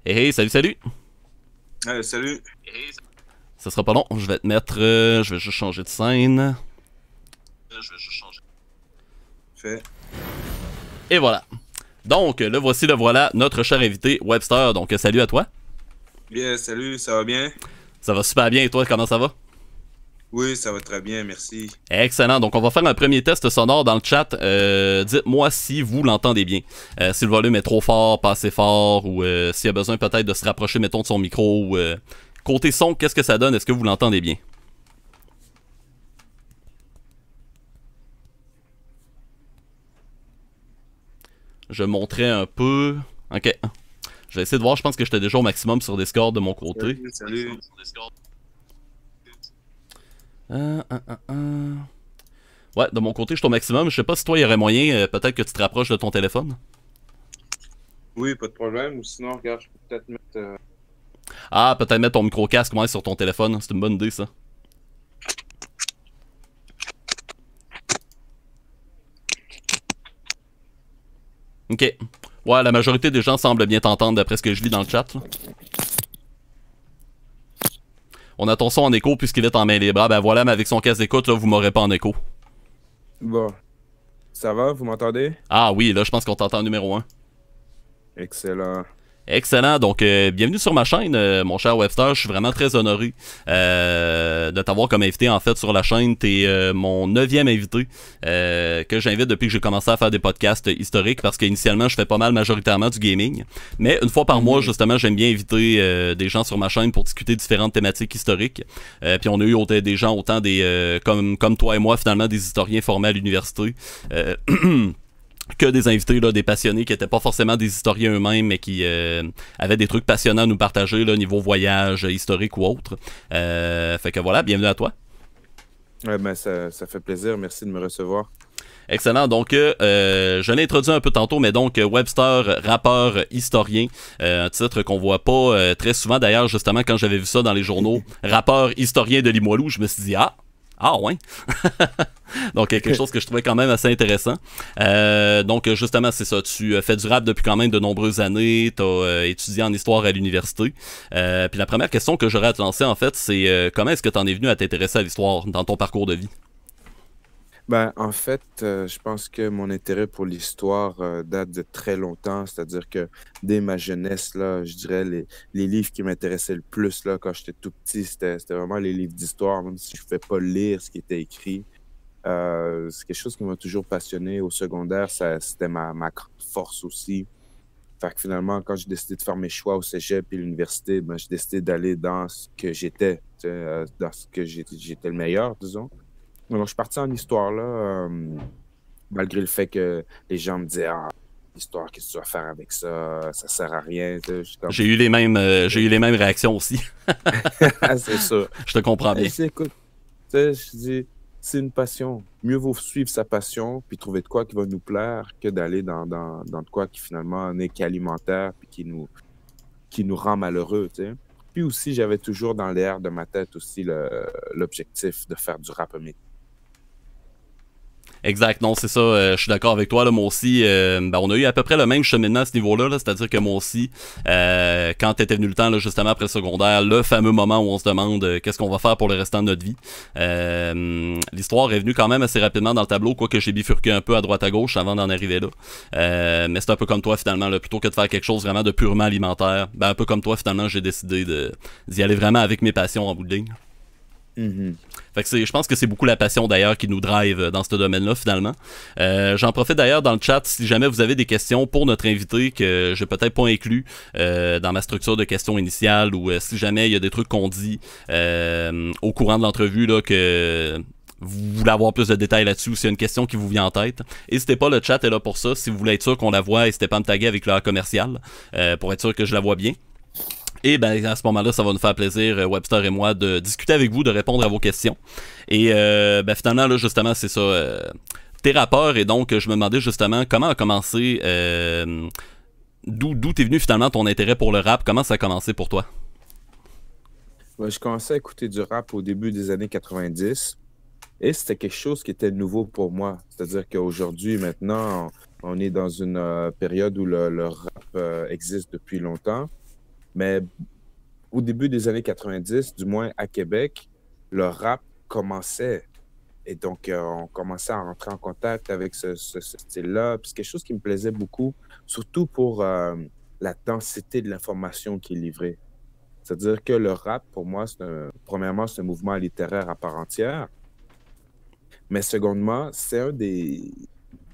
Hey, hey, salut, salut! Salut. Ça sera pas long, je vais te mettre. Je vais juste changer de scène. Fait. Et voilà. Donc, le voici, le voilà, notre cher invité, Webster. Donc, salut à toi. Bien, salut, ça va bien? Ça va super bien et toi, comment ça va? Oui, ça va très bien, merci. Excellent. Donc, on va faire un premier test sonore dans le chat. Dites-moi si vous l'entendez bien. Si le volume est trop fort, pas assez fort, ou s'il y a besoin peut-être de se rapprocher, mettons, de son micro. Ou, côté son, qu'est-ce que ça donne? Est-ce que vous l'entendez bien? Je montrais un peu. Ok. Je vais essayer de voir. Je pense que j'étais déjà au maximum sur Discord de mon côté. Salut. Euh, euh, euh, euh. Ouais, de mon côté, je suis au maximum. Je sais pas si toi, il y aurait moyen, peut-être que tu te rapproches de ton téléphone. Oui, pas de problème. Ou sinon, regarde, je peux peut-être mettre. Ah, peut-être mettre ton micro-casque ouais, sur ton téléphone. C'est une bonne idée, ça. Ok. Ouais, la majorité des gens semblent bien t'entendre d'après ce que je lis dans le chat. Là. On a ton son en écho puisqu'il est en main libre. Ah, ben voilà, mais avec son casque d'écoute, là, vous m'aurez pas en écho. Bon, ça va, vous m'entendez? Ah oui, là, je pense qu'on t'entend en numéro un. Excellent. Excellent, donc bienvenue sur ma chaîne, mon cher Webster. Je suis vraiment très honoré de t'avoir comme invité en fait sur la chaîne. T'es mon 9e invité que j'invite depuis que j'ai commencé à faire des podcasts historiques parce qu'initialement je fais pas mal majoritairement du gaming. Mais une fois par mois justement j'aime bien inviter des gens sur ma chaîne pour discuter différentes thématiques historiques. Puis on a eu des gens autant des comme toi et moi finalement des historiens formés à l'université. Que des invités, là, des passionnés qui n'étaient pas forcément des historiens eux-mêmes, mais qui avaient des trucs passionnants à nous partager, là, niveau voyage, historique ou autre. Fait que voilà, bienvenue à toi. Ouais, ben, ça fait plaisir, merci de me recevoir. Excellent. Donc, je l'ai introduit un peu tantôt, mais donc Webster, rappeur, historien, un titre qu'on voit pas très souvent. D'ailleurs, justement, quand j'avais vu ça dans les journaux, rappeur, historien de Limoilou, je me suis dit ah ouais. Donc quelque chose que je trouvais quand même assez intéressant. Donc justement c'est ça, tu fais du rap depuis quand même de nombreuses années, tu as étudié en histoire à l'université. Puis la première question que j'aurais à te lancer en fait, c'est comment est-ce que tu en es venu à t'intéresser à l'histoire dans ton parcours de vie? Ben, en fait, je pense que mon intérêt pour l'histoire date de très longtemps, c'est-à-dire que dès ma jeunesse, là, je dirais les livres qui m'intéressaient le plus là, quand j'étais tout petit, c'était vraiment les livres d'histoire, même si je ne pouvais pas lire ce qui était écrit. C'est quelque chose qui m'a toujours passionné. Au secondaire, c'était ma grande force aussi. Fait que finalement, quand j'ai décidé de faire mes choix au cégep et l'université, ben, j'ai décidé d'aller dans ce que j'étais, tu sais, dans ce que j'étais le meilleur, disons. Donc, je suis parti en histoire, là, malgré le fait que les gens me disaient, ah, l'histoire, qu'est-ce que tu vas faire avec ça? Ça sert à rien. Tu sais, je suis comme, J'ai eu les mêmes réactions aussi. c'est ça. Je te comprends Et bien. je dis, écoute, tu sais, je dis, c'est une passion. Mieux vaut suivre sa passion puis trouver de quoi qui va nous plaire que d'aller dans de quoi qui finalement n'est qu'alimentaire puis qui nous rend malheureux, tu sais. Puis aussi, j'avais toujours dans l'air de ma tête aussi l'objectif de faire du rap. Exact, non, c'est ça, je suis d'accord avec toi, là, moi aussi, ben, on a eu à peu près le même cheminement à ce niveau-là, là, c'est-à-dire que moi aussi, quand était venu le temps, là, justement après le secondaire, le fameux moment où on se demande qu'est-ce qu'on va faire pour le restant de notre vie, l'histoire est venue quand même assez rapidement dans le tableau, quoique j'ai bifurqué un peu à droite à gauche avant d'en arriver là, mais c'est un peu comme toi finalement, là, plutôt que de faire quelque chose vraiment de purement alimentaire, ben un peu comme toi finalement, j'ai décidé d'y aller vraiment avec mes passions en bout de ligne. Mhm. Fait que je pense que c'est beaucoup la passion d'ailleurs qui nous drive dans ce domaine-là finalement. J'en profite d'ailleurs dans le chat si jamais vous avez des questions pour notre invité que j'ai peut-être pas inclus dans ma structure de questions initiale ou si jamais il y a des trucs qu'on dit au courant de l'entrevue là que vous voulez avoir plus de détails là-dessus ou s'il y a une question qui vous vient en tête, n'hésitez pas, le chat est là pour ça. Si vous voulez être sûr qu'on la voit, n'hésitez pas à me taguer avec le commercial pour être sûr que je la vois bien. Et ben à ce moment-là, ça va nous faire plaisir, Webster et moi, de discuter avec vous, de répondre à vos questions. Et ben finalement, là, justement, c'est ça. T'es rappeur et donc je me demandais justement comment a commencé, d'où t'es venu finalement ton intérêt pour le rap, comment ça a commencé pour toi? Ouais, je commençais à écouter du rap au début des années 90 et c'était quelque chose qui était nouveau pour moi. C'est-à-dire qu'aujourd'hui, maintenant, on est dans une période où le rap existe depuis longtemps. Mais au début des années 90, du moins à Québec, le rap commençait. Et donc, on commençait à rentrer en contact avec ce style-là. Puis c'est quelque chose qui me plaisait beaucoup, surtout pour la densité de l'information qui est livrée. C'est-à-dire que le rap, pour moi, premièrement, c'est un mouvement littéraire à part entière. Mais secondement,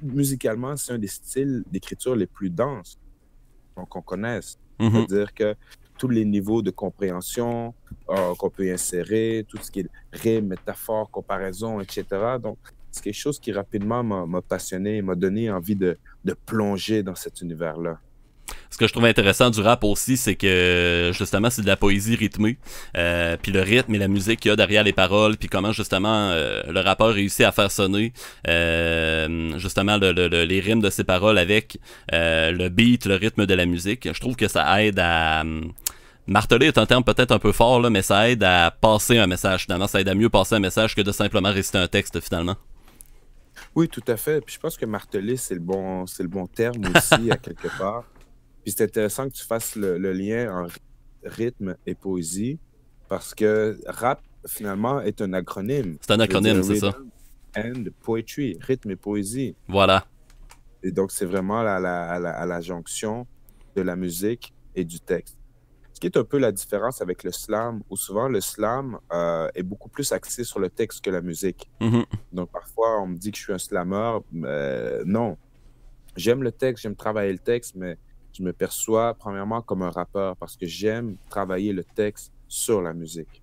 musicalement, c'est un des styles d'écriture les plus denses qu'on connaisse. Mhm. C'est-à-dire que tous les niveaux de compréhension qu'on peut y insérer, tout ce qui est rime, métaphore, comparaison, etc. Donc, c'est quelque chose qui rapidement m'a passionné, m'a donné envie de plonger dans cet univers-là. Ce que je trouve intéressant du rap aussi, c'est que justement c'est de la poésie rythmée, puis le rythme et la musique qu'il y a derrière les paroles, puis comment justement le rappeur réussit à faire sonner justement les rimes de ses paroles avec le beat, le rythme de la musique. Je trouve que ça aide à marteler est un terme peut-être un peu fort là, mais ça aide à passer un message finalement, ça aide à mieux passer un message que de simplement réciter un texte finalement. Oui, tout à fait. Puis je pense que marteler, c'est le bon terme aussi, à quelque part. Puis c'est intéressant que tu fasses le lien en rythme et poésie, parce que rap, finalement, est un acronyme. C'est un Ça veut dire acronyme, c'est ça. Rhythm and Poetry, rythme et poésie. Voilà. Et donc, c'est vraiment à la jonction de la musique et du texte. Ce qui est un peu la différence avec le slam, où souvent le slam est beaucoup plus axé sur le texte que la musique. Mhm. Donc, parfois, on me dit que je suis un slammer. Non, j'aime le texte, j'aime travailler le texte, mais je me perçois premièrement comme un rappeur parce que j'aime travailler le texte sur la musique.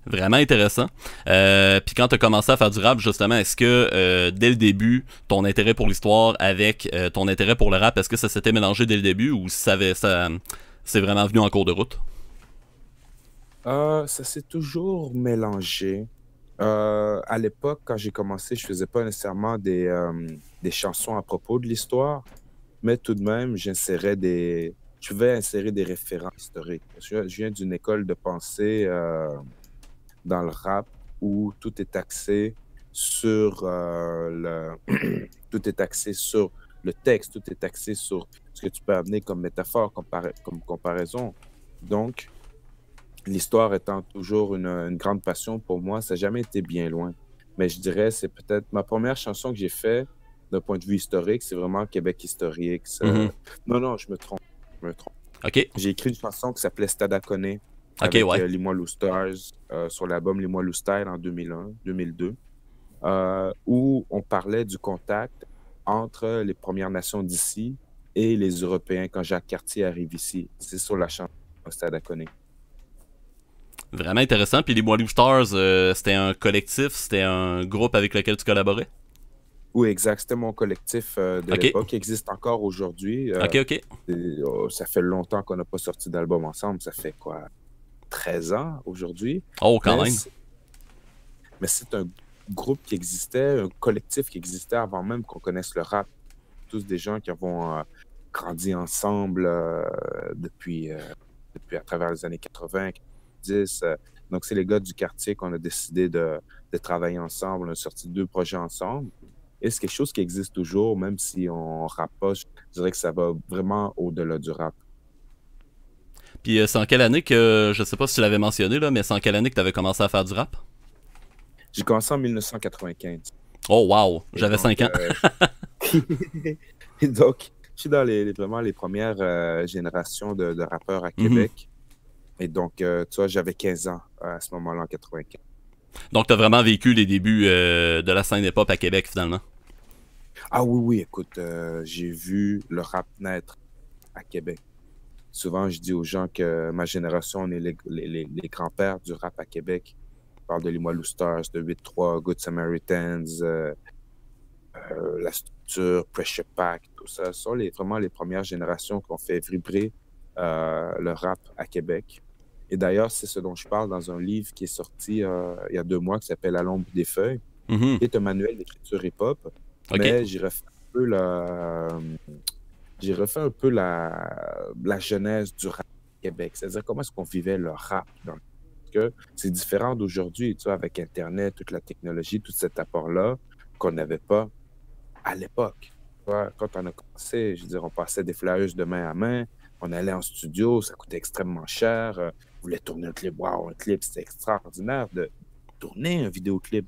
Vraiment intéressant. Puis quand tu as commencé à faire du rap, justement, est-ce que dès le début, ton intérêt pour l'histoire avec ton intérêt pour le rap, est-ce que ça s'était mélangé dès le début ou ça c'est vraiment venu en cours de route? Ça s'est toujours mélangé. À l'époque, quand j'ai commencé, je faisais pas nécessairement des chansons à propos de l'histoire, mais tout de même, je vais insérer des références historiques. Je viens d'une école de pensée dans le rap où tout est axé sur tout est axé sur le texte, tout est axé sur ce que tu peux amener comme métaphore, comme comparaison. Donc, l'histoire étant toujours une grande passion pour moi, ça n'a jamais été bien loin. Mais je dirais, c'est peut-être ma première chanson que j'ai faite d'un point de vue historique, c'est vraiment Québec historique. Mhm. Non, non, je me trompe. Je me trompe. OK. J'ai écrit une chanson qui s'appelait Stadaconé OK, avec ouais. Limoilou Stars sur l'album Limoilou Style en 2001, 2002, où on parlait du contact entre les Premières Nations d'ici et les Européens quand Jacques Cartier arrive ici. C'est sur la chanson Stadaconé. Vraiment intéressant. Puis les Boileau Stars, c'était un collectif, c'était un groupe avec lequel tu collaborais? Oui, exact. C'était mon collectif de OK. l'époque, qui existe encore aujourd'hui. OK, OK. Ça fait longtemps qu'on n'a pas sorti d'album ensemble. Ça fait quoi, 13 ans aujourd'hui? Oh, quand Mais même. c'est un groupe qui existait, un collectif qui existait avant même qu'on connaisse le rap. Tous des gens qui avons grandi ensemble depuis à travers les années 80, 90. Donc, c'est les gars du quartier qu'on a décidé de travailler ensemble. On a sorti 2 projets ensemble. Et c'est quelque chose qui existe toujours, même si on rappe pas. Je dirais que ça va vraiment au-delà du rap. Puis c'est en quelle année que, je sais pas si tu l'avais mentionné, là, mais c'est en quelle année que tu avais commencé à faire du rap? J'ai commencé en 1995. Oh, wow. Et J'avais donc, 5 ans. et donc je suis dans vraiment les premières générations de rappeurs à Mhm. Québec. Et donc, tu vois, j'avais 15 ans à ce moment-là, en 95. Donc, tu as vraiment vécu les débuts de la scène hip-hop à Québec, finalement. Ah oui, oui, écoute, j'ai vu le rap naître à Québec. Souvent, je dis aux gens que ma génération, on est les grands-pères du rap à Québec. Je parle de Limoilou Stars, de 8-3, Good Samaritans, La Structure, Pressure Pack, tout ça. Ce sont vraiment les premières générations qui ont fait vibrer le rap à Québec. Et d'ailleurs, c'est ce dont je parle dans un livre qui est sorti il y a 2 mois qui s'appelle À l'ombre des feuilles, Mhm. qui est un manuel d'écriture hip-hop, OK. mais j'ai refait un peu la genèse du rap au Québec. C'est-à-dire comment est-ce qu'on vivait le rap parce que c'est différent d'aujourd'hui, tu vois, avec Internet, toute la technologie, tout cet apport-là qu'on n'avait pas à l'époque. Tu vois, quand on a commencé, je veux dire, on passait des flyers de main à main. On allait en studio, ça coûtait extrêmement cher. On voulait tourner un clip. Waouh, un clip, c'était extraordinaire de tourner un vidéoclip.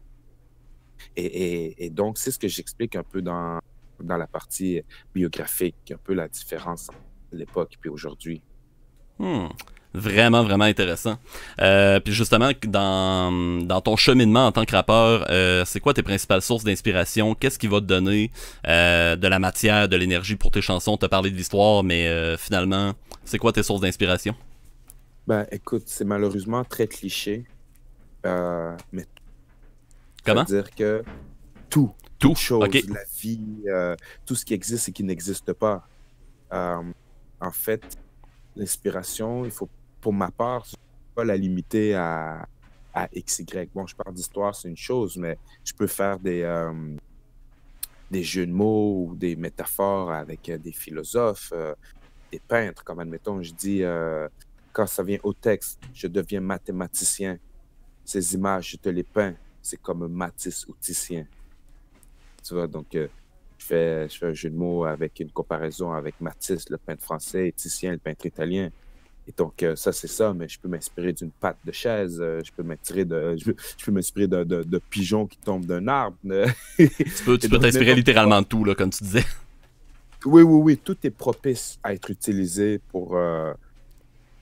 Et donc, c'est ce que j'explique un peu dans la partie biographique, un peu la différence entre l'époque et aujourd'hui. Hmm. Vraiment, vraiment intéressant. Puis justement, dans ton cheminement en tant que rappeur, c'est quoi tes principales sources d'inspiration? Qu'est-ce qui va te donner de la matière, de l'énergie pour tes chansons? T'as parlé de l'histoire, mais finalement, c'est quoi tes sources d'inspiration? Ben, écoute, c'est malheureusement très cliché, mais Comment? c'est-à-dire que tout, toute Tout? Ok. chose, la vie, tout ce qui existe et qui n'existe pas. Euh, En fait, l'inspiration, il faut, pour ma part, je ne peux pas la limiter à X, Y. Bon, je parle d'histoire, c'est une chose, mais je peux faire des jeux de mots ou des métaphores avec des philosophes, des peintres, comme admettons, je dis, quand ça vient au texte, je deviens mathématicien. Ces images, je te les peins. C'est comme Matisse ou Titien. Tu vois, donc je fais un jeu de mots avec une comparaison avec Matisse, le peintre français, et Titien, le peintre italien. Et donc, ça, c'est ça, mais je peux m'inspirer d'une patte de chaise, je peux m'inspirer de pigeons qui tombent d'un arbre. Tu Et peux donc, t'inspirer n'importe quoi. littéralement de tout, là, comme tu disais. Oui, oui, oui, tout est propice à être utilisé pour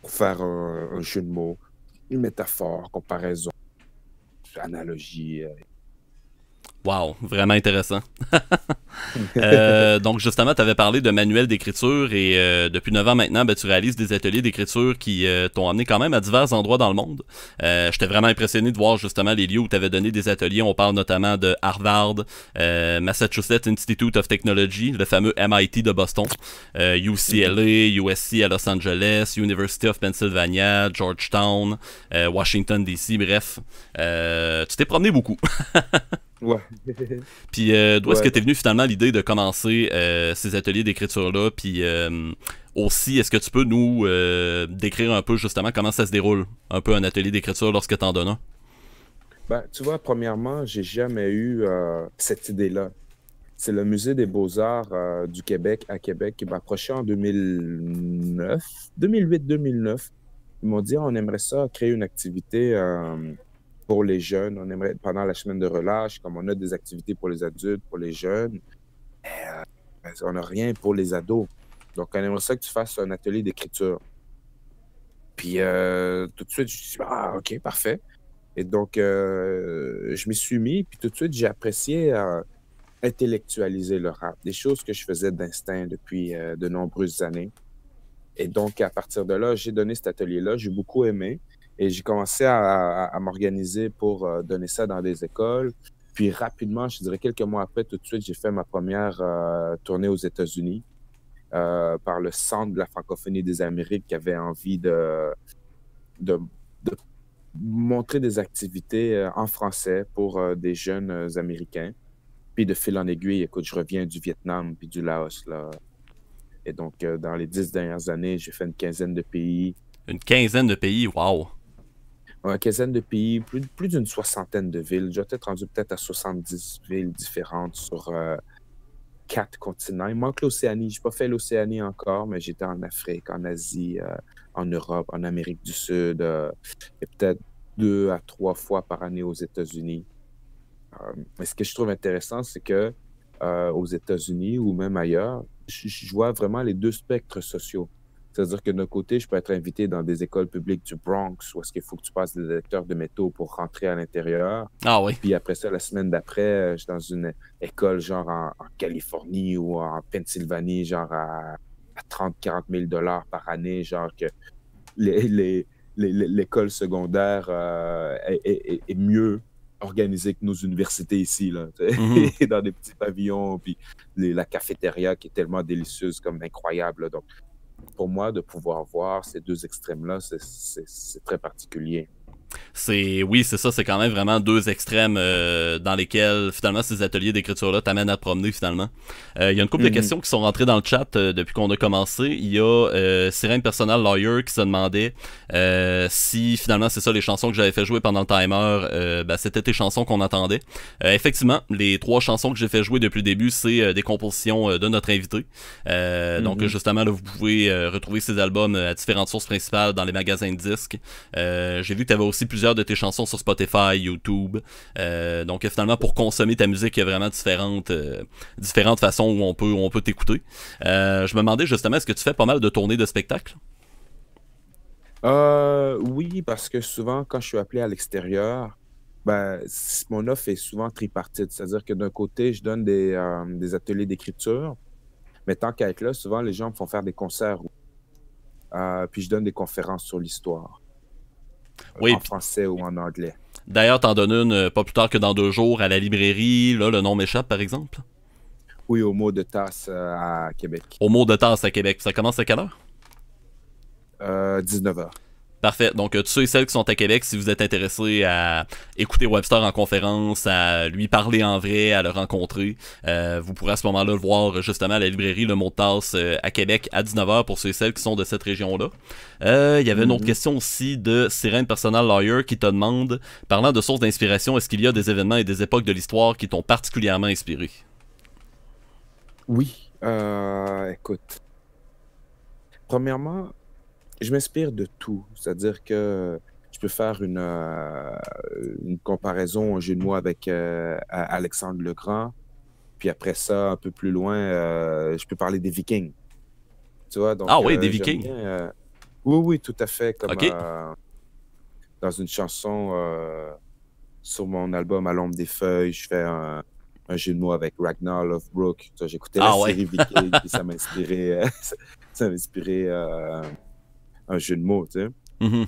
faire un jeu de mots, une métaphore, comparaison, analogie. Wow, vraiment intéressant. Donc justement, tu avais parlé de manuel d'écriture et depuis 9 ans maintenant, ben, tu réalises des ateliers d'écriture qui t'ont amené quand même à divers endroits dans le monde. J'étais vraiment impressionné de voir justement les lieux où tu avais donné des ateliers. On parle notamment de Harvard, Massachusetts Institute of Technology, le fameux MIT de Boston, Mhm. UCLA, USC à Los Angeles, University of Pennsylvania, Georgetown, Washington DC, bref. Tu t'es promené beaucoup. Ouais. Puis d'où est-ce que Ouais. t'es venu finalement l'idée de commencer ces ateliers d'écriture-là? Puis aussi, est-ce que tu peux nous décrire un peu justement comment ça se déroule, un peu un atelier d'écriture lorsque t'en donnes un? Ben, tu vois, premièrement, j'ai jamais eu cette idée-là. C'est le Musée des Beaux-Arts du Québec à Québec qui m'a approché en 2009, 2008-2009. Ils m'ont dit, on aimerait ça créer une activité pour les jeunes. On aimerait, pendant la semaine de relâche, comme on a des activités pour les adultes, pour les jeunes, on n'a rien pour les ados. Donc, on aimerait ça que tu fasses un atelier d'écriture. Puis, tout de suite, je me suis dit, ah, OK, parfait. Et donc, je m'y suis mis, puis tout de suite, j'ai apprécié intellectualiser le rap, des choses que je faisais d'instinct depuis de nombreuses années. Et donc, à partir de là, j'ai donné cet atelier-là, j'ai beaucoup aimé, et j'ai commencé à m'organiser pour donner ça dans des écoles. Puis rapidement, je dirais quelques mois après, tout de suite, j'ai fait ma première tournée aux États-Unis par le Centre de la francophonie des Amériques qui avait envie de, de montrer des activités en français pour des jeunes Américains. Puis de fil en aiguille, écoute, je reviens du Vietnam puis du Laos, là. Et donc, dans les 10 dernières années, j'ai fait une quinzaine de pays. Une quinzaine de pays, wow! Une quinzaine de pays, plus d'une soixantaine de villes. J'ai peut-être rendu peut-être à 70 villes différentes sur 4 continents. Il manque l'Océanie. Je n'ai pas fait l'Océanie encore, mais j'étais en Afrique, en Asie, en Europe, en Amérique du Sud, et peut-être 2 à 3 fois par année aux États-Unis. Mais ce que je trouve intéressant, c'est que aux États-Unis ou même ailleurs, je vois vraiment les deux spectres sociaux. C'est-à-dire que d'un côté, je peux être invité dans des écoles publiques du Bronx où est-ce qu'il faut que tu passes des détecteurs de métaux pour rentrer à l'intérieur. Ah oui. Puis après ça, la semaine d'après, je suis dans une école genre en Californie ou en Pennsylvanie, genre à 30-40 000 dollars par année, genre que les, les, l'école secondaire est mieux organisée que nos universités ici, là, Mhm. dans des petits pavillons, puis la cafétéria qui est tellement délicieuse, comme incroyable. Là. Donc, pour moi, de pouvoir voir ces deux extrêmes-là, c'est très particulier. Oui, c'est ça, c'est quand même vraiment deux extrêmes dans lesquels finalement ces ateliers d'écriture-là t'amènent à te promener finalement. Il y a une couple de Mhm. questions qui sont rentrées dans le chat depuis qu'on a commencé. Il y a Sirène Personal Lawyer qui se demandait si finalement c'est ça les chansons que j'avais fait jouer pendant le timer, ben, c'était tes chansons qu'on entendait. Effectivement, les trois chansons que j'ai fait jouer depuis le début, c'est des compositions de notre invité. Donc Mhm. justement là, vous pouvez retrouver ces albums à différentes sources principales dans les magasins de disques. J'ai vu que tu avais aussi plusieurs de tes chansons sur Spotify, YouTube. Donc finalement, pour consommer ta musique, il y a vraiment différentes façons où on peut t'écouter. Je me demandais justement, est-ce que tu fais pas mal de tournées de spectacles? Oui, parce que souvent, quand je suis appelé à l'extérieur, ben, mon offre est souvent tripartite. C'est-à-dire que d'un côté, je donne des ateliers d'écriture, mais tant qu'à être là, souvent, les gens me font faire des concerts. Puis je donne des conférences sur l'histoire, Oui, en français ou en anglais. d'ailleurs, t'en donnes une pas plus tard que dans 2 jours à la librairie. Là, le nom m'échappe, par exemple. Oui, au mot de tasse à Québec. Au mot de tasse à Québec. Ça commence à quelle heure? 19h. Parfait. Donc, tous ceux et celles qui sont à Québec, si vous êtes intéressés à écouter Webster en conférence, à lui parler en vrai, à le rencontrer, vous pourrez à ce moment-là le voir justement à la librairie Le Mot de Tasse à Québec à 19h pour ceux et celles qui sont de cette région-là. Il y avait une autre question aussi de Sirène Personal Lawyer qui te demande, parlant de sources d'inspiration, est-ce qu'il y a des événements et des époques de l'histoire qui t'ont particulièrement inspiré? Oui, écoute, premièrement, je m'inspire de tout. C'est-à-dire que je peux faire une comparaison, un jeu de mots avec Alexandre le Grand. Puis après ça, un peu plus loin, je peux parler des Vikings. Tu vois, Ah donc oui, des j'aime Vikings. bien. Oui, oui, tout à fait. Comme OK. dans une chanson sur mon album À l'ombre des feuilles, je fais un jeu de mots avec Ragnar Lothbrok. Tu vois, j'écoutais la Ah ouais. série Vikings, puis ça m'a inspiré, ça m'a inspiré un jeu de mots, tu sais. Mhm.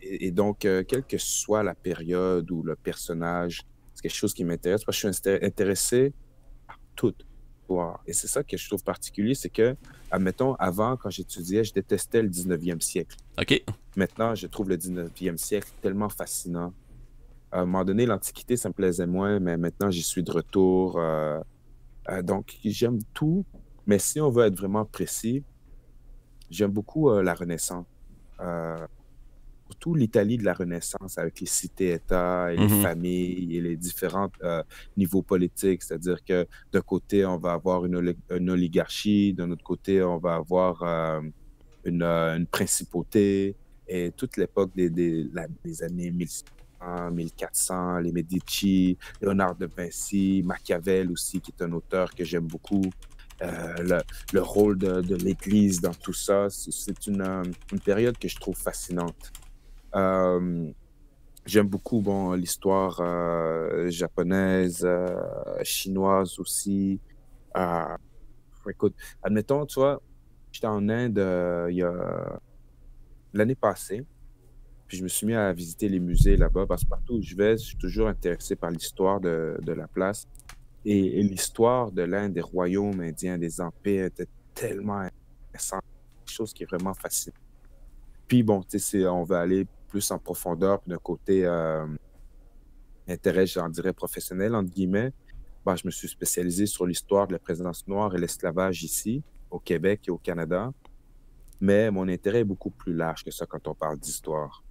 Et donc, quelle que soit la période ou le personnage, c'est quelque chose qui m'intéresse parce que je suis intéressé par tout. Wow. Et c'est ça que je trouve particulier, c'est que, admettons, avant, quand j'étudiais, je détestais le 19e siècle. OK. Maintenant, je trouve le 19e siècle tellement fascinant. À un moment donné, l'Antiquité, ça me plaisait moins, mais maintenant, j'y suis de retour. Donc, j'aime tout, mais si on veut être vraiment précis, j'aime beaucoup la Renaissance. Euh, Surtout l'Italie de la Renaissance avec les cités-États et les Mhm. familles et les différents niveaux politiques. C'est-à-dire que d'un côté, on va avoir une oligarchie, d'un autre côté, on va avoir une principauté et toute l'époque des années 1600, 1400, les Medici, Léonard de Vinci, Machiavel aussi, qui est un auteur que j'aime beaucoup. Le rôle de l'Église dans tout ça, c'est une période que je trouve fascinante. Euh, J'aime beaucoup bon, l'histoire japonaise, chinoise aussi. Euh, Écoute, admettons, tu vois, j'étais en Inde il y a l'année passée, puis je me suis mis à visiter les musées là-bas parce que partout où je vais, je suis toujours intéressé par l'histoire de la place. Et l'histoire de l'Inde, des royaumes indiens, des empires était tellement intéressante, quelque chose qui est vraiment fascinant. Puis bon, tu sais, on va aller plus en profondeur, puis d'un côté intérêt, j'en dirais professionnel, entre guillemets, ben, je me suis spécialisé sur l'histoire de la présence noire et l'esclavage ici, au Québec et au Canada. Mais mon intérêt est beaucoup plus large que ça quand on parle d'histoire.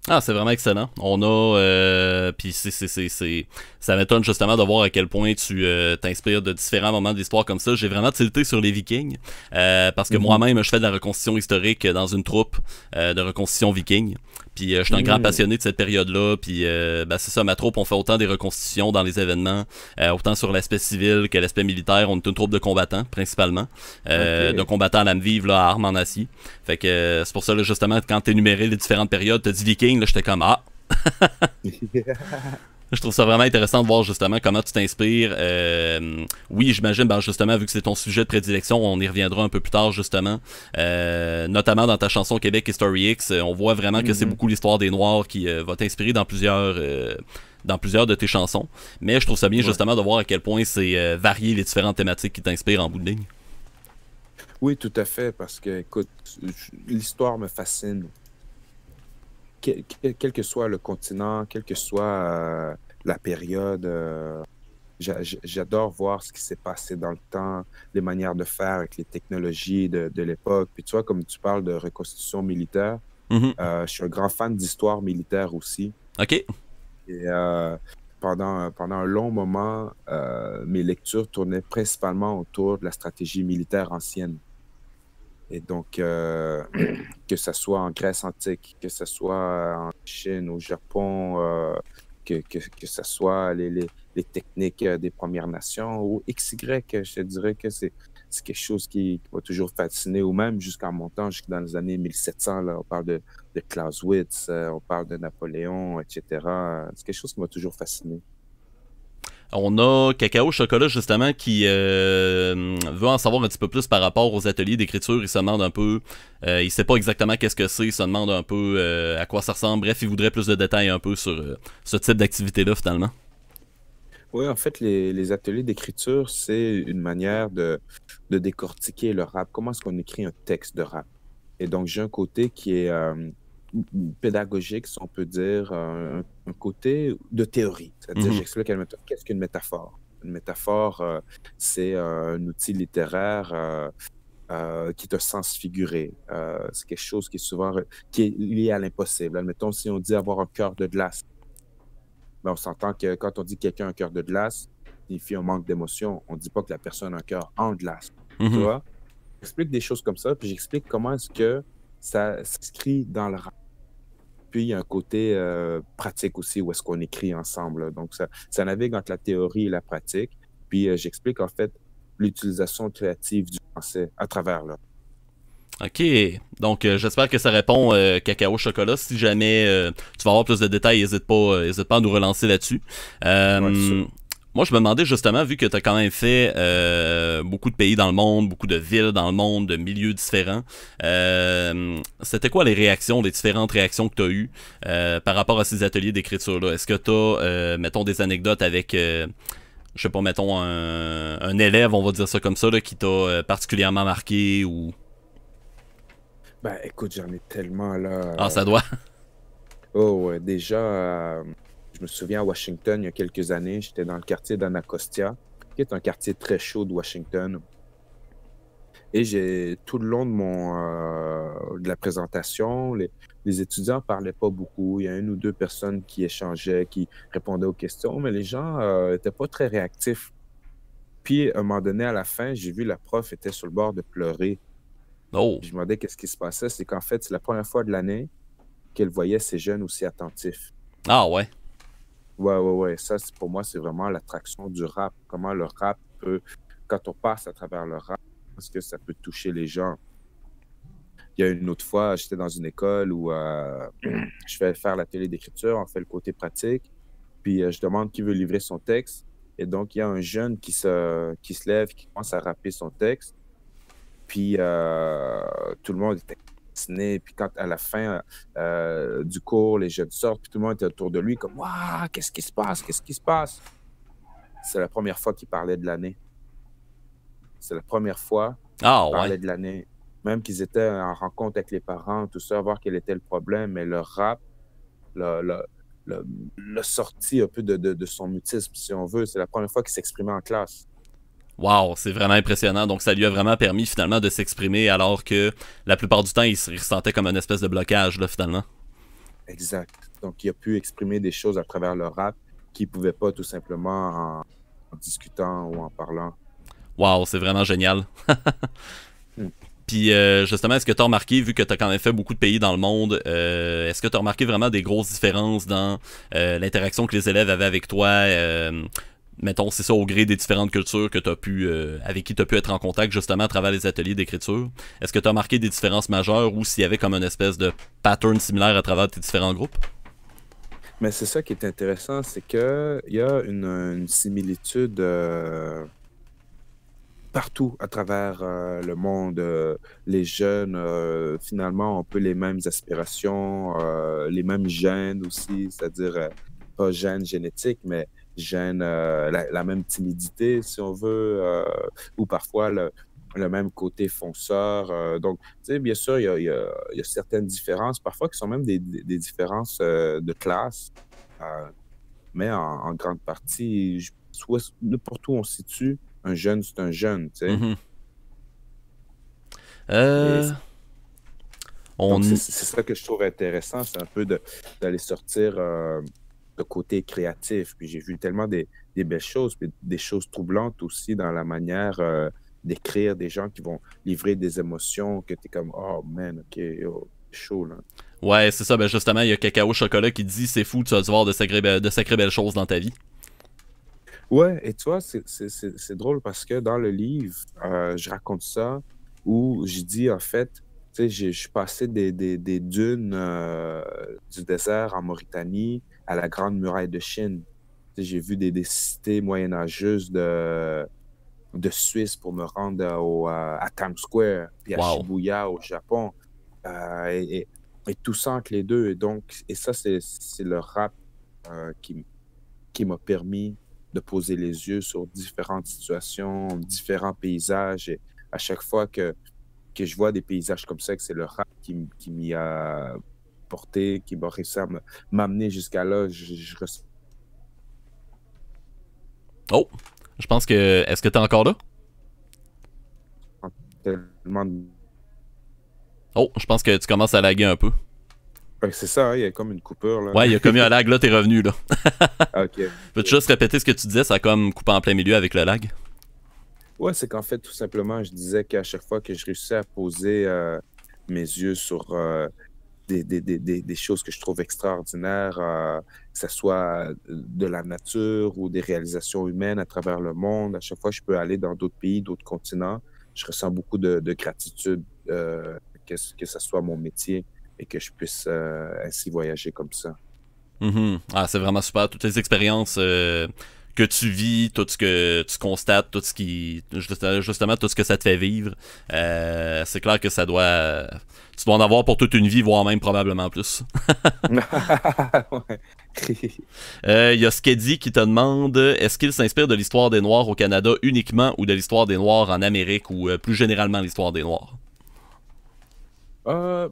Ah, c'est vraiment excellent. On a, puis ça m'étonne justement de voir à quel point tu t'inspires de différents moments de l'histoire comme ça. J'ai vraiment tilté sur les Vikings parce que Mhm. moi-même, je fais de la reconstitution historique dans une troupe de reconstitution viking. Puis je suis un grand Mhm. passionné de cette période-là. Puis ben, c'est ça, ma troupe, on fait autant des reconstitutions dans les événements, autant sur l'aspect civil que l'aspect militaire. On est une troupe de combattants principalement, de OK. combattants à l'âme vive là, à armes en acier. Fait que c'est pour ça là, justement quand t'énumérais les différentes périodes, t'as dit Viking, là j'étais comme ah. Je trouve ça vraiment intéressant de voir justement comment tu t'inspires. Oui, j'imagine, ben justement, vu que c'est ton sujet de prédilection, on y reviendra un peu plus tard justement. Notamment dans ta chanson Québec History X, on voit vraiment que c'est Mhm. beaucoup l'histoire des Noirs qui va t'inspirer dans plusieurs de tes chansons. Mais je trouve ça bien Ouais. justement de voir à quel point c'est varié les différentes thématiques qui t'inspirent en bout de ligne. Oui, tout à fait, parce que, écoute, l'histoire me fascine. quel que soit le continent, quel que soit la période, j'adore voir ce qui s'est passé dans le temps, les manières de faire avec les technologies de l'époque. Puis tu vois, comme tu parles de reconstitution militaire, Mhm. je suis un grand fan d'histoire militaire aussi. OK. Et pendant un long moment, mes lectures tournaient principalement autour de la stratégie militaire ancienne. Et donc, que ce soit en Grèce antique, que ce soit en Chine, au Japon, que ce soit les techniques des Premières Nations ou XY, je te dirais que c'est quelque chose qui m'a toujours fasciné, ou même jusqu'en montant jusqu'à dans les années 1700, là, on parle de Clausewitz, on parle de Napoléon, etc. C'est quelque chose qui m'a toujours fasciné. On a Cacao Chocolat justement qui veut en savoir un petit peu plus par rapport aux ateliers d'écriture. Il se demande un peu, il sait pas exactement qu'est-ce que c'est, il se demande un peu à quoi ça ressemble. Bref, il voudrait plus de détails un peu sur ce type d'activité-là finalement. Oui, en fait, les ateliers d'écriture, c'est une manière de décortiquer le rap. Comment est-ce qu'on écrit un texte de rap? Et donc, j'ai un côté qui est pédagogique, si on peut dire, un côté de théorie. C'est-à-dire, Mhm. j'explique qu'est-ce qu'une métaphore. Une métaphore, c'est un outil littéraire qui est un sens figuré. C'est quelque chose qui est souvent qui est lié à l'impossible. Admettons, si on dit avoir un cœur de glace, ben, on s'entend que quand on dit quelqu'un a un cœur de glace, ça signifie un manque d'émotion. On ne dit pas que la personne a un cœur en glace. Tu Mhm. vois? J'explique des choses comme ça, puis j'explique comment est-ce que ça s'inscrit dans le rap. Puis il y a un côté pratique aussi où est-ce qu'on écrit ensemble, là. Donc ça navigue entre la théorie et la pratique. Puis j'explique en fait l'utilisation créative du français à travers là. OK. Donc, j'espère que ça répond, Cacao Chocolat. Si jamais tu vas avoir plus de détails, hésite pas à nous relancer là-dessus. Ouais, Euh, absolument. Moi, je me demandais justement, vu que tu as quand même fait beaucoup de pays dans le monde, beaucoup de villes dans le monde, de milieux différents, c'était quoi les réactions, les différentes réactions que tu as eues par rapport à ces ateliers d'écriture-là? Est-ce que tu as, mettons, des anecdotes avec, je sais pas, mettons, un élève, on va dire ça comme ça, là, qui t'a particulièrement marqué ou... Ben écoute, j'en ai tellement là. Ah, ça doit. Oh ouais, déjà, je me souviens à Washington, il y a quelques années, j'étais dans le quartier d'Anacostia, qui est un quartier très chaud de Washington. Et j'ai tout le long de la présentation, les étudiants parlaient pas beaucoup. Il y a une ou deux personnes qui échangeaient, qui répondaient aux questions, mais les gens étaient pas très réactifs. Puis, à un moment donné, à la fin, j'ai vu la prof était sur le bord de pleurer. Oh. Puis je me demandais qu'est-ce qui se passait. C'est qu'en fait, c'est la première fois de l'année qu'elle voyait ces jeunes aussi attentifs. Ah ouais. Ouais, ouais, ouais. Ça, pour moi, c'est vraiment l'attraction du rap. Comment le rap peut, quand on passe à travers le rap, est-ce que ça peut toucher les gens? Il y a une autre fois, j'étais dans une école où je fais faire l'atelier d'écriture, on fait le côté pratique, puis je demande qui veut livrer son texte. Et donc, il y a un jeune qui se lève, qui commence à rapper son texte. Puis tout le monde était fasciné. Puis quand à la fin du cours, les jeunes sortent, puis tout le monde était autour de lui comme waouh, qu'est-ce qui se passe? Qu'est-ce qui se passe? C'est la première fois qu'il parlait de l'année. C'est la première fois Ah qu'ils ouais. parlaient de l'année. Même qu'ils étaient en rencontre avec les parents, tout ça, voir quel était le problème. Mais le rap l'a, l'a, l'a- l'a sorti un peu de son mutisme, si on veut. C'est la première fois qu'il s'exprimait en classe. Wow, c'est vraiment impressionnant. Donc, ça lui a vraiment permis finalement de s'exprimer alors que la plupart du temps, il se ressentait comme une espèce de blocage, là, finalement. Exact. Donc, il a pu exprimer des choses à travers le rap qu'il ne pouvait pas tout simplement en discutant ou en parlant. Wow, c'est vraiment génial. Hmm. Puis, justement, est-ce que tu as remarqué, vu que tu as quand même fait beaucoup de pays dans le monde, est-ce que tu as remarqué vraiment des grosses différences dans l'interaction que les élèves avaient avec toi? Mettons, c'est ça, au gré des différentes cultures que t'as pu, avec qui tu as pu être en contact justement à travers les ateliers d'écriture. Est-ce que tu as remarqué des différences majeures ou s'il y avait comme une espèce de pattern similaire à travers tes différents groupes? Mais c'est ça qui est intéressant, c'est qu'il y a une similitude partout à travers le monde. Les jeunes, finalement, ont un peu les mêmes aspirations, les mêmes gènes aussi, c'est-à-dire pas gènes génétiques, mais gènes, la même timidité, si on veut, ou parfois le même côté fonceur. Donc, tu sais, bien sûr, il y a certaines différences, parfois qui sont même des différences de classe, euh, mais en grande partie, soit n'importe où on se situe, un jeune, c'est un jeune, tu sais. Mhm. Et Euh, donc, on... c'est ça que je trouve intéressant, c'est un peu d'aller sortir le côté créatif. Puis j'ai vu tellement des belles choses, puis des choses troublantes aussi dans la manière d'écrire, des gens qui vont livrer des émotions que tu es comme, oh man, ok, oh, chaud là. Ouais, c'est ça. Ben justement, il y a Cacao Chocolat qui dit c'est fou, tu vas voir de sacrées belles choses dans ta vie. Ouais, et tu vois, c'est drôle parce que dans le livre, je raconte ça où je dis en fait, tu sais, je suis passé des dunes du désert en Mauritanie à la Grande Muraille de Chine. Tu sais, j'ai vu des cités moyenâgeuses de Suisse pour me rendre à Times Square, puis à Wow. Shibuya au Japon. Euh, et, et- et tout ça entre les deux. Et donc, et ça, c'est le rap qui m'a permis de poser les yeux sur différentes situations, différents paysages. Et à chaque fois que je vois des paysages comme ça, que c'est le rap qui m'y a porté, qui m'a réussi à m'amener jusqu'à là, je ressens Oh, je pense que... Est-ce que t'es encore là? tellement de... Oh, je pense que tu commences à laguer un peu. Ouais, c'est ça, hein, il y a comme une coupure, là. Ouais, il y a comme eu un lag, là, t'es revenu, là. OK. Peux-tu juste répéter ce que tu disais? Ça a comme coupé en plein milieu avec le lag. Ouais, c'est qu'en fait, tout simplement, je disais qu'à chaque fois que je réussissais à poser mes yeux sur des choses que je trouve extraordinaires, que ce soit de la nature ou des réalisations humaines à travers le monde. À chaque fois que je peux aller dans d'autres pays, d'autres continents, je ressens beaucoup de gratitude que ce soit mon métier et que je puisse ainsi voyager comme ça. Mhm. Ah, c'est vraiment super. Toutes les expériences que tu vis, tout ce que tu constates, tout ce qui. Justement, tout ce que ça te fait vivre. C'est clair que ça doit. Tu dois en avoir pour toute une vie, voire même probablement plus. Ouais. Il y a Skedi qui te demande est-ce qu'il s'inspire de l'histoire des Noirs au Canada uniquement ou de l'histoire des Noirs en Amérique ou plus généralement l'histoire des Noirs? Euh,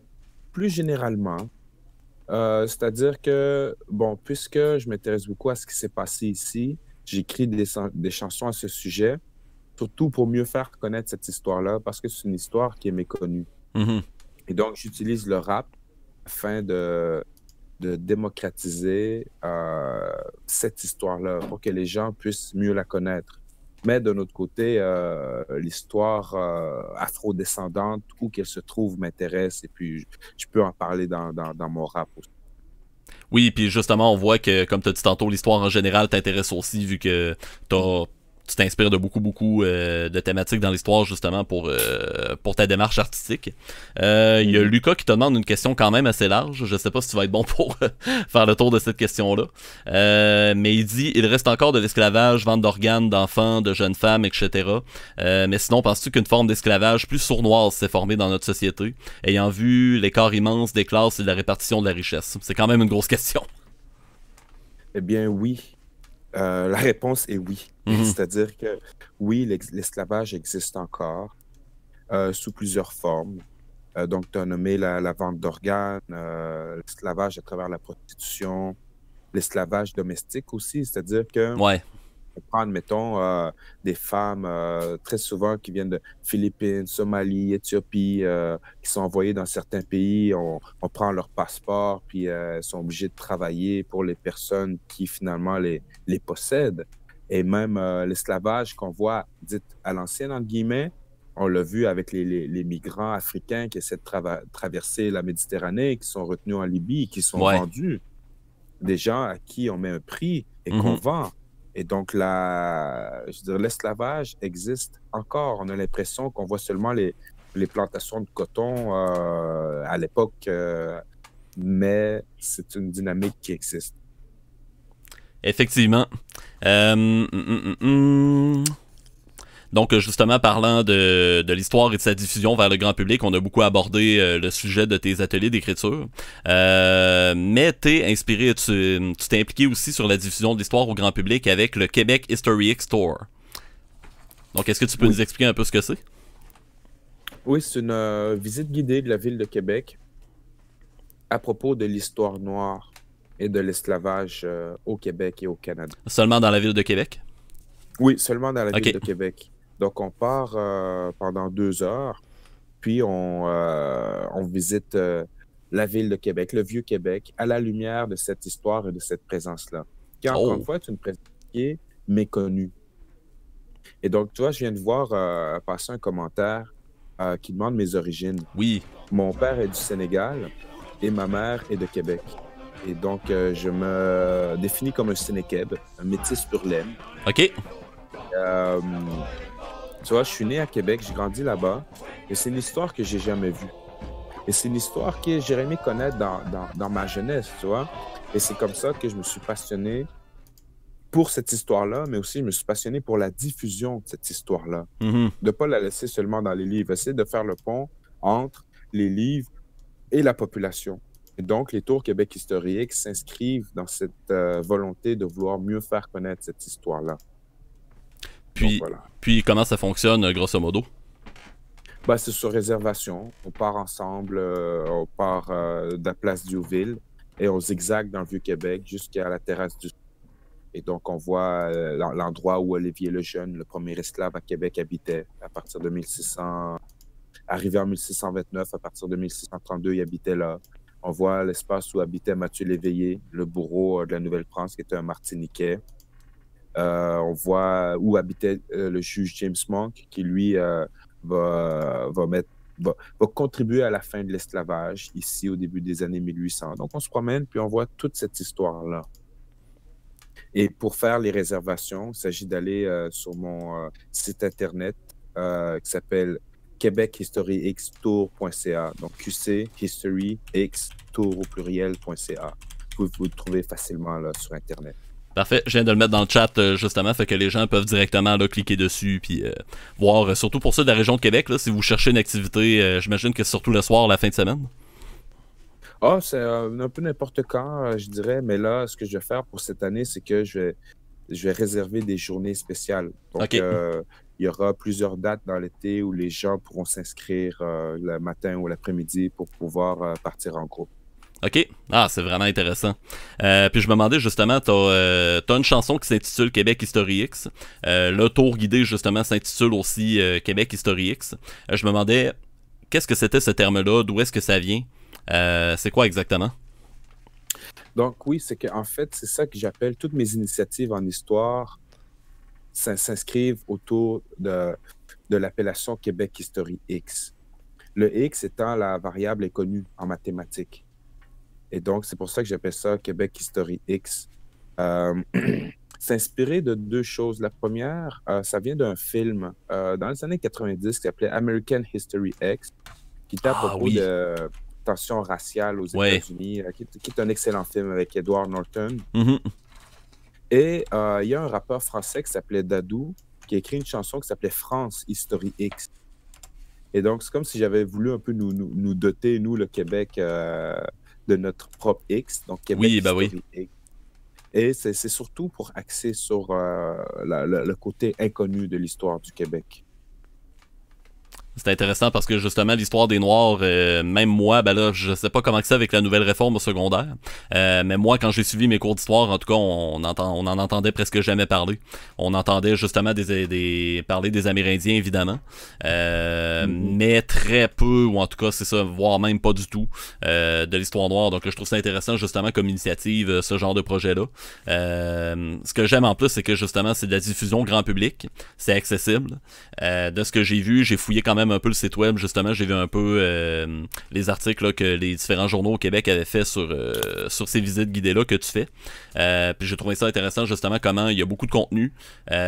Plus généralement, c'est-à-dire que, bon, puisque je m'intéresse beaucoup à ce qui s'est passé ici, j'écris des chansons à ce sujet, surtout pour mieux faire connaître cette histoire-là, parce que c'est une histoire qui est méconnue. Mhm. Et donc, j'utilise le rap afin de démocratiser cette histoire-là pour que les gens puissent mieux la connaître. Mais d'un autre côté, l'histoire afro-descendante, où qu'elle se trouve, m'intéresse et puis je peux en parler dans mon rap aussi. Oui, puis justement, on voit que, comme tu as dit tantôt, l'histoire en général t'intéresse aussi, vu que tu t'inspires de beaucoup de thématiques dans l'histoire, justement, pour ta démarche artistique. Il y a Mhm. Lucas qui te demande une question quand même assez large. Je sais pas si tu vas être bon pour faire le tour de cette question-là. Mais il dit, il reste encore de l'esclavage, vente d'organes, d'enfants, de jeunes femmes, etc. Mais sinon, penses-tu qu'une forme d'esclavage plus sournoise s'est formée dans notre société, ayant vu l'écart immense des classes et de la répartition de la richesse? C'est quand même une grosse question. Eh bien, oui. La réponse est oui. Mhm. C'est-à-dire que oui, l'esclavage existe encore sous plusieurs formes. Donc, tu as nommé la vente d'organes, l'esclavage à travers la prostitution, l'esclavage domestique aussi. C'est-à-dire que Ouais. on prend, admettons, des femmes très souvent qui viennent de Philippines, Somalie, Éthiopie, qui sont envoyées dans certains pays. On prend leur passeport, puis elles sont obligées de travailler pour les personnes qui finalement les possèdent. Et même l'esclavage qu'on voit, dit à l'ancienne, entre guillemets, on l'a vu avec les migrants africains qui essaient de traverser la Méditerranée, qui sont retenus en Libye, qui sont Ouais. vendus, des gens à qui on met un prix et qu'on Mhm. vend. Et donc, je dirais, l'esclavage existe encore. On a l'impression qu'on voit seulement les plantations de coton à l'époque, mais c'est une dynamique qui existe. Effectivement. Euh, hum, hum, hum, hum. Donc, justement, parlant de l'histoire et de sa diffusion vers le grand public, on a beaucoup abordé le sujet de tes ateliers d'écriture. Mais t'es inspiré, tu t'es impliqué aussi sur la diffusion de l'histoire au grand public avec le Québec History X Tour. Donc, est-ce que tu peux Oui. nous expliquer un peu ce que c'est? Oui, c'est une visite guidée de la ville de Québec à propos de l'histoire noire et de l'esclavage au Québec et au Canada. Seulement dans la ville de Québec? Oui, seulement dans la ville OK. de Québec. Donc, on part pendant 2 heures, puis on visite la ville de Québec, le vieux Québec, à la lumière de cette histoire et de cette présence-là, qui, encore une Oh, fois, est une présence qui est méconnue. Et donc, tu vois, je viens de voir passer un commentaire qui demande mes origines. oui. Mon père est du Sénégal et ma mère est de Québec. Et donc, je me définis comme un Sénékeb, un métis pur laine. OK. Euh, Tu vois, je suis né à Québec, j'ai grandi là-bas, et c'est une histoire que j'ai jamais vue. Et c'est une histoire que j'aurais aimé connaître dans ma jeunesse, tu vois. Et c'est comme ça que je me suis passionné pour cette histoire-là, mais aussi je me suis passionné pour la diffusion de cette histoire-là. Mhm. De ne pas la laisser seulement dans les livres, essayer de faire le pont entre les livres et la population. Et donc, les Tours Québec historiques s'inscrivent dans cette volonté de vouloir mieux faire connaître cette histoire-là. Donc, Puis, voilà. puis comment ça fonctionne, grosso modo? Ben, c'est sur réservation. On part ensemble, on part de la place Diouville et on zigzague dans le Vieux-Québec jusqu'à la terrasse du... Et donc, on voit l'endroit où Olivier le Jeune, le premier esclave à Québec, habitait à partir de 1600, arrivé en 1629, à partir de 1632, il habitait là. On voit l'espace où habitait Mathieu Léveillé, le bourreau de la Nouvelle-France, qui était un Martiniquais. On voit où habitait le juge James Monk, qui lui va, mettre, va contribuer à la fin de l'esclavage, ici au début des années 1800. Donc on se promène, puis on voit toute cette histoire-là. Et pour faire les réservations, il s'agit d'aller sur mon site internet qui s'appelle québechistoryxtour.ca. Donc QC History X Tour au pluriel.ca. Vous pouvez vous le trouver facilement là, sur Internet. Parfait, je viens de le mettre dans le chat justement, fait que les gens peuvent directement là, cliquer dessus puis voir, surtout pour ceux de la région de Québec, là, si vous cherchez une activité, j'imagine que c'est surtout le soir, la fin de semaine. Ah, c'est un peu n'importe quand, je dirais, mais là, ce que je vais faire pour cette année, c'est que je vais réserver des journées spéciales. Donc, OK. il y aura plusieurs dates dans l'été où les gens pourront s'inscrire le matin ou l'après-midi pour pouvoir partir en groupe. OK. Ah, c'est vraiment intéressant. Puis je me demandais justement, t'as une chanson qui s'intitule Québec History X. Le tour guidé justement s'intitule aussi Québec History X. Je me demandais, qu'est-ce que c'était ce terme-là? D'où est-ce que ça vient? C'est quoi exactement? Donc, oui, c'est qu'en fait, c'est ça que j'appelle toutes mes initiatives en histoire s'inscrivent autour de l'appellation Québec History X. Le X étant la variable inconnue en mathématiques. Et donc, c'est pour ça que j'appelle ça Québec History X. C'est inspiré de deux choses. La première, ça vient d'un film dans les années 90 qui s'appelait American History X, qui était à Ah propos oui. de tensions raciales aux Ouais. États-Unis, qui est un excellent film avec Edward Norton. Mhm. Et il y a un rappeur français qui s'appelait Dadou, qui a écrit une chanson qui s'appelait France History X. Et donc, c'est comme si j'avais voulu un peu nous doter, nous, le Québec, de notre propre X, donc Québec Oui, bah oui. History X. Et c'est surtout pour axer sur le côté inconnu de l'histoire du Québec. C'est intéressant parce que justement l'histoire des Noirs, même moi, ben là, je sais pas comment c'est avec la nouvelle réforme au secondaire, mais moi quand j'ai suivi mes cours d'histoire, en tout cas, on en entendait presque jamais parler. On entendait justement parler des Amérindiens évidemment, mais très peu, ou en tout cas c'est ça, voire même pas du tout, de l'histoire noire. Donc là, je trouve ça intéressant justement comme initiative, ce genre de projet-là. Ce que j'aime en plus, c'est que justement c'est de la diffusion grand public, c'est accessible. De ce que j'ai vu, j'ai fouillé quand même un peu le site web, justement, j'ai vu un peu les articles là, que les différents journaux au Québec avaient fait sur ces visites guidées-là que tu fais. Puis j'ai trouvé ça intéressant, justement, comment il y a beaucoup de contenu.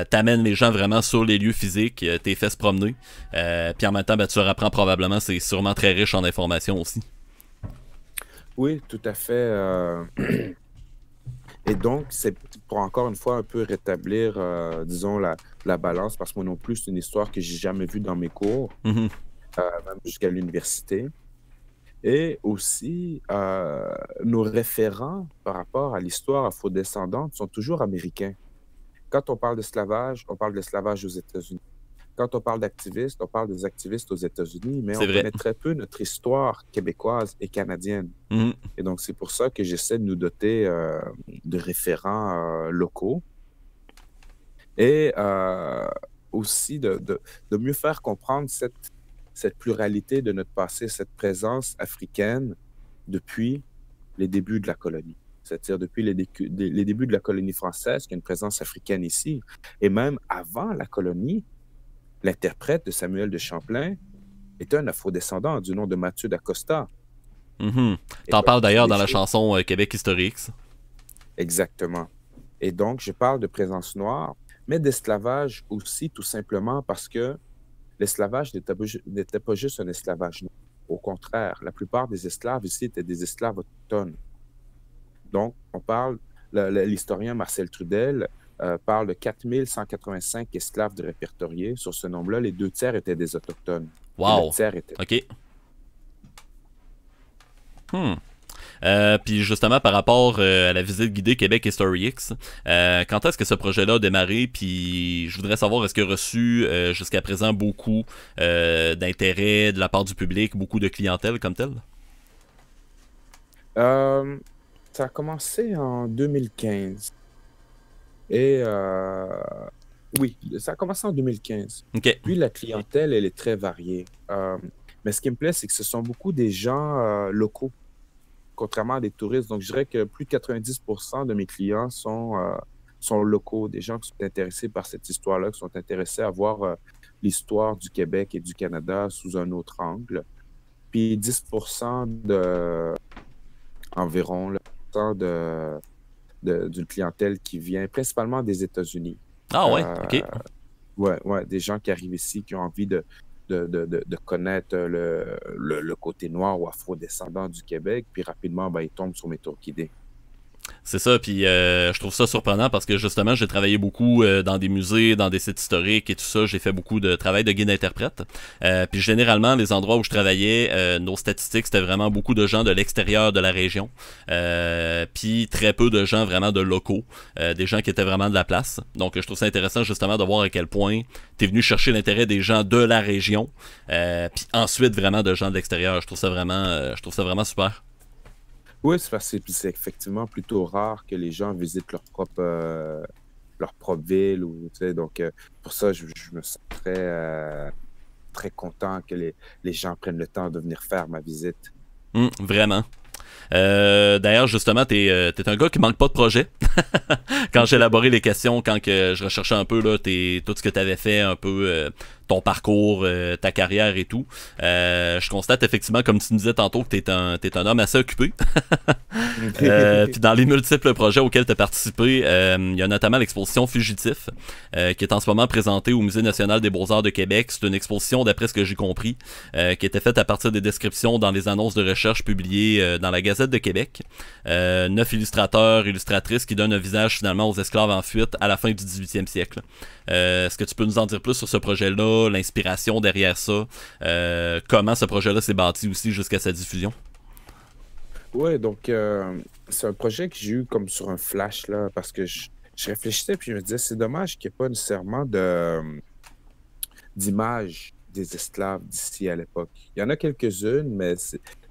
T'amènes les gens vraiment sur les lieux physiques, t'es fait se promener. Puis en même temps, ben, tu leur apprends probablement, c'est sûrement très riche en informations aussi. Oui, tout à fait. Et donc, c'est pour encore une fois un peu rétablir, disons, la balance, parce que moi non plus, c'est une histoire que j'ai jamais vue dans mes cours, Mhm. même jusqu'à l'université. Et aussi, nos référents par rapport à l'histoire afrodescendante sont toujours américains. Quand on parle d'esclavage, on parle d'esclavage aux États-Unis. quand on parle d'activistes, on parle des activistes aux États-Unis, mais C'est on vrai. connaît très peu notre histoire québécoise et canadienne. Mhm. Et donc, c'est pour ça que j'essaie de nous doter de référents locaux et aussi de mieux faire comprendre cette pluralité de notre passé, cette présence africaine depuis les débuts de la colonie. C'est-à-dire depuis les débuts de la colonie française, qu'il y a une présence africaine ici. Et même avant la colonie, l'interprète de Samuel de Champlain était un afrodescendant du nom de Mathieu d'Acosta. Mhm. Et T'en donc, parles c'est d'ailleurs des dans la choses chanson Québec Historique. exactement. Et donc, je parle de présence noire, mais d'esclavage aussi, tout simplement parce que l'esclavage n'était pas juste un esclavage noir. Au contraire, la plupart des esclaves ici étaient des esclaves autochtones. Donc, on parle, l'historien Marcel Trudel parle de 4185 esclaves de répertoriés. Sur ce nombre-là, les 2 tiers étaient des autochtones et le Wow. tiers était... OK. Hmm. Puis justement, par rapport à la visite guidée Québec History X, quand est-ce que ce projet-là a démarré? Puis je voudrais savoir, est-ce qu'il a reçu jusqu'à présent beaucoup d'intérêt de la part du public, beaucoup de clientèle comme telle? Euh, Ça a commencé en 2015. Et oui, ça a commencé en 2015. OK. Puis la clientèle, elle est très variée. Mais ce qui me plaît, c'est que ce sont beaucoup des gens locaux, contrairement à des touristes. Donc, je dirais que plus de 90% de mes clients sont locaux, des gens qui sont intéressés par cette histoire-là, qui sont intéressés à voir l'histoire du Québec et du Canada sous un autre angle. Puis 10% environ là, d'une clientèle qui vient principalement des États-Unis. Ah ouais, OK. Euh, ouais, des gens qui arrivent ici, qui ont envie de connaître le côté noir ou afro-descendant du Québec, puis rapidement, ben, ils tombent sur mes tours guidés. C'est ça, puis je trouve ça surprenant parce que justement, j'ai travaillé beaucoup dans des musées, dans des sites historiques et tout ça. J'ai fait beaucoup de travail de guide-interprète. Puis généralement, les endroits où je travaillais, nos statistiques, c'était vraiment beaucoup de gens de l'extérieur de la région. Puis très peu de gens vraiment de locaux, des gens qui étaient vraiment de la place. Donc je trouve ça intéressant justement de voir à quel point tu es venu chercher l'intérêt des gens de la région, puis ensuite vraiment de gens de l'extérieur. Je trouve ça vraiment super. Oui, c'est parce que c'est effectivement plutôt rare que les gens visitent leur propre ville. Ou, tu sais, donc, pour ça, je me sens très content que les gens prennent le temps de venir faire ma visite. Vraiment. D'ailleurs, justement, t'es un gars qui manque pas de projet. Quand j'ai élaboré les questions, quand que je recherchais un peu là, tout ce que tu avais fait, un peu ton parcours, ta carrière et tout, je constate effectivement, comme tu me disais tantôt, que t'es un homme assez occupé. Puis dans les multiples projets auxquels tu as participé, il y a notamment l'exposition Fugitif, qui est en ce moment présentée au Musée national des beaux-arts de Québec. C'est une exposition, d'après ce que j'ai compris, qui était faite à partir des descriptions dans les annonces de recherche publiées dans la Gazette de Québec. 9 illustrateurs, illustratrices qui donnent un visage finalement aux esclaves en fuite à la fin du 18e siècle. Est-ce que tu peux nous en dire plus sur ce projet-là, l'inspiration derrière ça, comment ce projet-là s'est bâti aussi jusqu'à sa diffusion? Oui, donc c'est un projet que j'ai eu comme sur un flash, là, parce que je réfléchissais puis je me disais, c'est dommage qu'il n'y ait pas nécessairement d'image des esclaves d'ici à l'époque. Il y en a quelques-unes, mais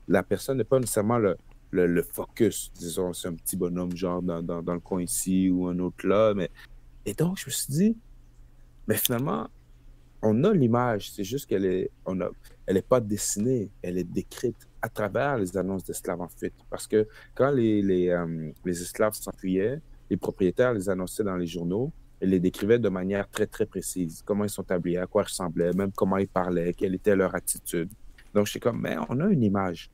la personne n'est pas nécessairement le focus. Disons, c'est un petit bonhomme genre dans le coin ici ou un autre là. Et donc, je me suis dit, mais finalement, on a l'image, c'est juste elle est pas dessinée, elle est décrite à travers les annonces d'esclaves en fuite. Parce que quand les esclaves s'enfuyaient, les propriétaires les annonçaient dans les journaux et les décrivaient de manière très, très précise. Comment ils sont habillés, à quoi ils ressemblaient, même comment ils parlaient, quelle était leur attitude. Donc, je suis comme, mais on a une image.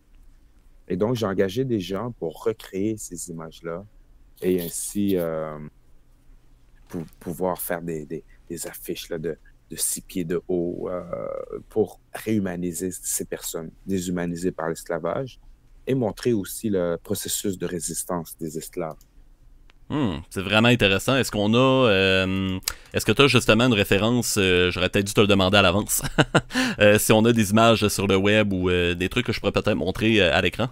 Et donc, j'ai engagé des gens pour recréer ces images-là et ainsi pouvoir faire des affiches là, de 6 pieds de haut pour réhumaniser ces personnes déshumanisées par l'esclavage et montrer aussi le processus de résistance des esclaves. C'est vraiment intéressant. Est-ce que tu as justement une référence, j'aurais peut-être dû te le demander à l'avance, si on a des images sur le web ou des trucs que je pourrais peut-être montrer à l'écran?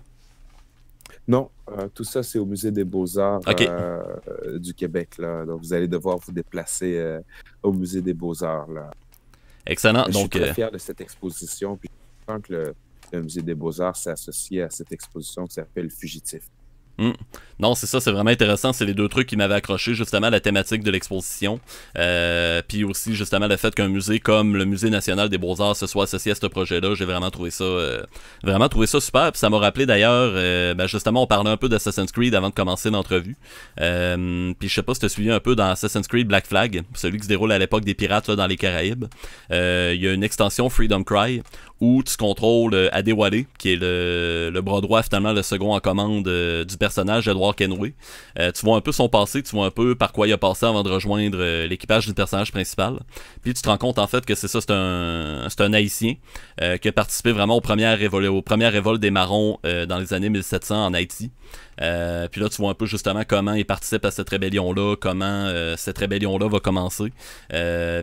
Non, tout ça, c'est au Musée des Beaux-Arts OK. du Québec. Là. Donc, vous allez devoir vous déplacer au Musée des Beaux-Arts. Là. Excellent. Je suis Donc, très fier de cette exposition. Puis je sens que le Musée des Beaux-Arts s'est associé à cette exposition qui s'appelle Fugitif. hmm. Non, c'est ça, c'est vraiment intéressant. C'est les deux trucs qui m'avaient accroché, justement, la thématique de l'exposition. Puis aussi, justement, le fait qu'un musée comme le Musée national des Beaux-Arts se soit associé à ce projet-là. J'ai vraiment trouvé ça super. Puis ça m'a rappelé d'ailleurs, ben justement, on parlait un peu d'Assassin's Creed avant de commencer l'entrevue. Puis je sais pas si tu as suivi un peu dans Assassin's Creed Black Flag, celui qui se déroule à l'époque des pirates là, dans les Caraïbes. Il y a une extension Freedom Cry où tu contrôles Adewale, qui est le bras droit, finalement, le second en commande du personnage, Edward Kenway. Tu vois un peu son passé, tu vois un peu par quoi il a passé avant de rejoindre l'équipage du personnage principal. Puis tu te rends compte en fait que c'est ça, c'est un Haïtien qui a participé vraiment aux premières révoltes des Marrons dans les années 1700 en Haïti. Puis là, tu vois un peu justement comment il participe à cette rébellion-là, comment cette rébellion-là va commencer.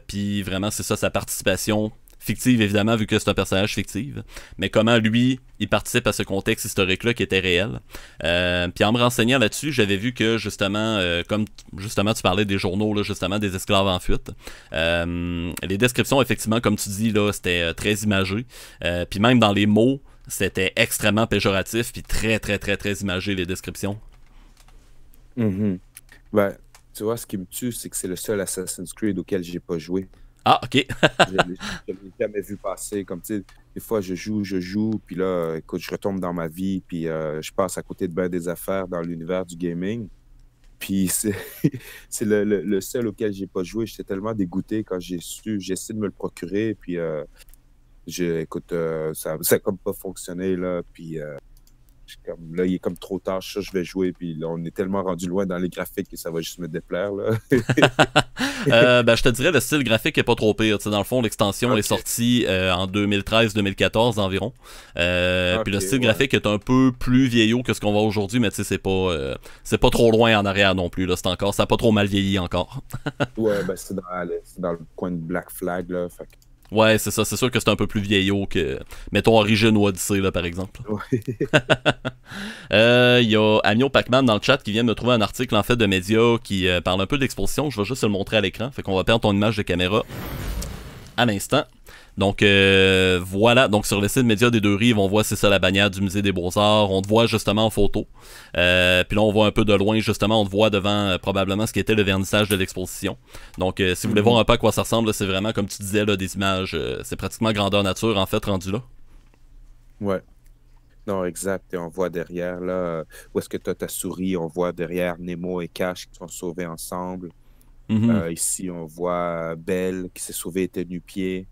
Puis vraiment, c'est ça, sa participation fictive évidemment vu que c'est un personnage fictif, mais comment lui il participe à ce contexte historique là qui était réel. Puis en me renseignant là-dessus, j'avais vu que justement comme justement tu parlais des journaux là, justement des esclaves en fuite, les descriptions effectivement comme tu dis là c'était très imagé, puis même dans les mots c'était extrêmement péjoratif puis très très très très imagé les descriptions. Mhm. Ben, tu vois, ce qui me tue, c'est que c'est le seul Assassin's Creed auquel j'ai pas joué. Ah ok. Je l'ai jamais vu passer. Comme tu sais, des fois, je joue, puis là, écoute, je retombe dans ma vie, puis je passe à côté de ben des affaires dans l'univers du gaming. Puis c'est c'est le seul auquel j'ai pas joué. J'étais tellement dégoûté quand j'ai essayé de me le procurer, puis écoute, ça a comme pas fonctionné, là, puis comme, là, il est comme trop tard, je vais jouer, puis là, on est tellement rendu loin dans les graphiques que ça va juste me déplaire, là. Ben, je te dirais le style graphique est pas trop pire. T'sais, dans le fond, l'extension est Ok, sortie en 2013-2014 environ. Puis le ok, style ouais. graphique est un peu plus vieillot que ce qu'on voit aujourd'hui, mais c'est pas trop loin en arrière non plus. Là, ça a pas trop mal vieilli encore. Ouais, ben c'est dans le coin de Black Flag, là. Fait Ouais, c'est ça. C'est sûr que c'est un peu plus vieillot que, mettons, Origin ou Odyssey, là, par exemple. que, ouais. Il y a Amio Pacman dans le chat qui vient de me trouver un article en fait de médias qui parle un peu de l'exposition. Je vais juste te le montrer à l'écran. Fait qu'on va perdre ton image de caméra à l'instant. Donc voilà, donc sur le site Média des Deux-Rives, on voit c'est ça la bannière du Musée des Beaux-Arts, on te voit justement en photo. Puis là on voit un peu de loin justement, on te voit devant probablement ce qui était le vernissage de l'exposition. Donc si vous voulez voir Mhm. un peu à quoi ça ressemble, là, c'est vraiment comme tu disais là, des images, c'est pratiquement grandeur nature en fait rendu là. Ouais. Non, exact. Et on voit derrière, là, où est-ce que tu as ta souris, on voit derrière Nemo et Cash qui sont sauvés ensemble. Mhm. Ici, on voit Belle qui s'est sauvée et était nu-pied,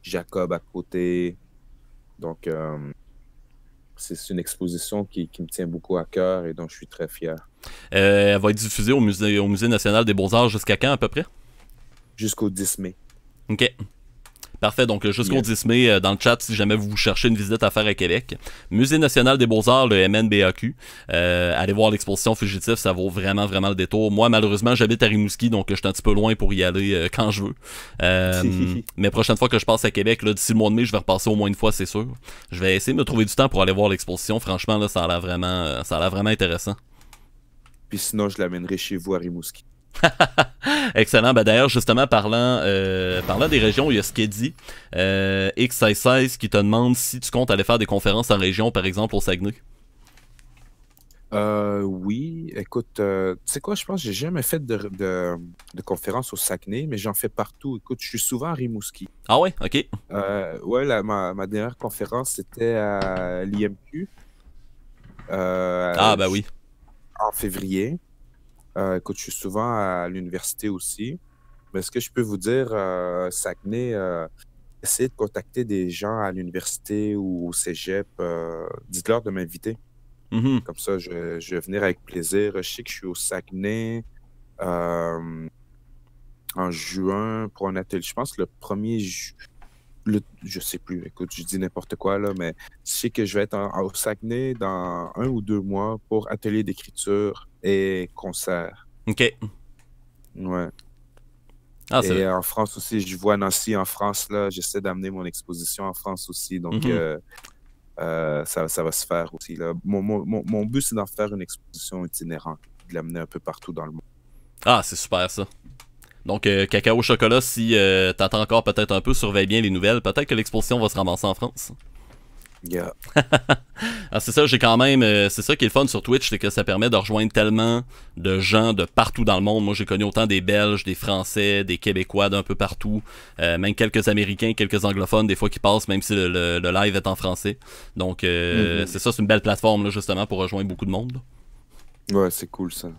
Jacob à côté. Donc, c'est une exposition qui me tient beaucoup à cœur et dont je suis très fier. Elle va être diffusée au Musée national des Beaux-Arts jusqu'à quand à peu près? Jusqu'au 10 mai. Ok. Parfait, donc jusqu'au Yes. 10 mai, dans le chat, si jamais vous cherchez une visite à faire à Québec, Musée national des Beaux-Arts, le MNBAQ, allez voir l'exposition Fugitif, ça vaut vraiment, vraiment le détour. Moi, malheureusement, j'habite à Rimouski, donc je suis un petit peu loin pour y aller quand je veux. Mais prochaine fois que je passe à Québec, là, d'ici le mois de mai, je vais repasser au moins une fois, c'est sûr. Je vais essayer de me trouver du temps pour aller voir l'exposition. Franchement, là, ça a l'air vraiment intéressant. Puis sinon, je l'amènerai chez vous à Rimouski. Excellent. Ben d'ailleurs, justement, parlant des régions, il y a Skedi, X16 qui te demande si tu comptes aller faire des conférences en région, par exemple au Saguenay. Oui, écoute, tu sais quoi, je pense que j'ai jamais fait de conférence au Saguenay, mais j'en fais partout. Écoute, je suis souvent à Rimouski. Ah ouais, ok. Ouais, ma dernière conférence, c'était à l'IMQ Ah ben oui. en février. Écoute, je suis souvent à l'université aussi. Mais ce que je peux vous dire, Saguenay, essayez de contacter des gens à l'université ou au cégep. Dites-leur de m'inviter. Mhm. Comme ça, je vais venir avec plaisir. Je sais que je suis au Saguenay euh, en juin pour un atelier. Je pense que le premier je sais plus, écoute, je dis n'importe quoi là, mais je sais que je vais être au Saguenay dans 1 ou 2 mois pour atelier d'écriture et concert. Ok. Ouais. Ah c'est. Et en France aussi, je vois Nancy en France là. J'essaie d'amener mon exposition en France aussi, donc Mhm. ça va se faire aussi là. Mon but, c'est d'en faire une exposition itinérante, de l'amener un peu partout dans le monde. Ah c'est super ça. Donc, cacao chocolat, si t'attends encore peut-être un peu, surveille bien les nouvelles. Peut-être que l'exposition va se ramasser en France. Yeah. Ah, c'est ça, j'ai quand même. C'est ça qui est le fun sur Twitch, c'est que ça permet de rejoindre tellement de gens de partout dans le monde. Moi, j'ai connu autant des Belges, des Français, des Québécois d'un peu partout, même quelques Américains, quelques anglophones, des fois qui passent, même si le live est en français. Donc, c'est ça, c'est une belle plateforme, là, justement, pour rejoindre beaucoup de monde. Ouais, c'est cool ça.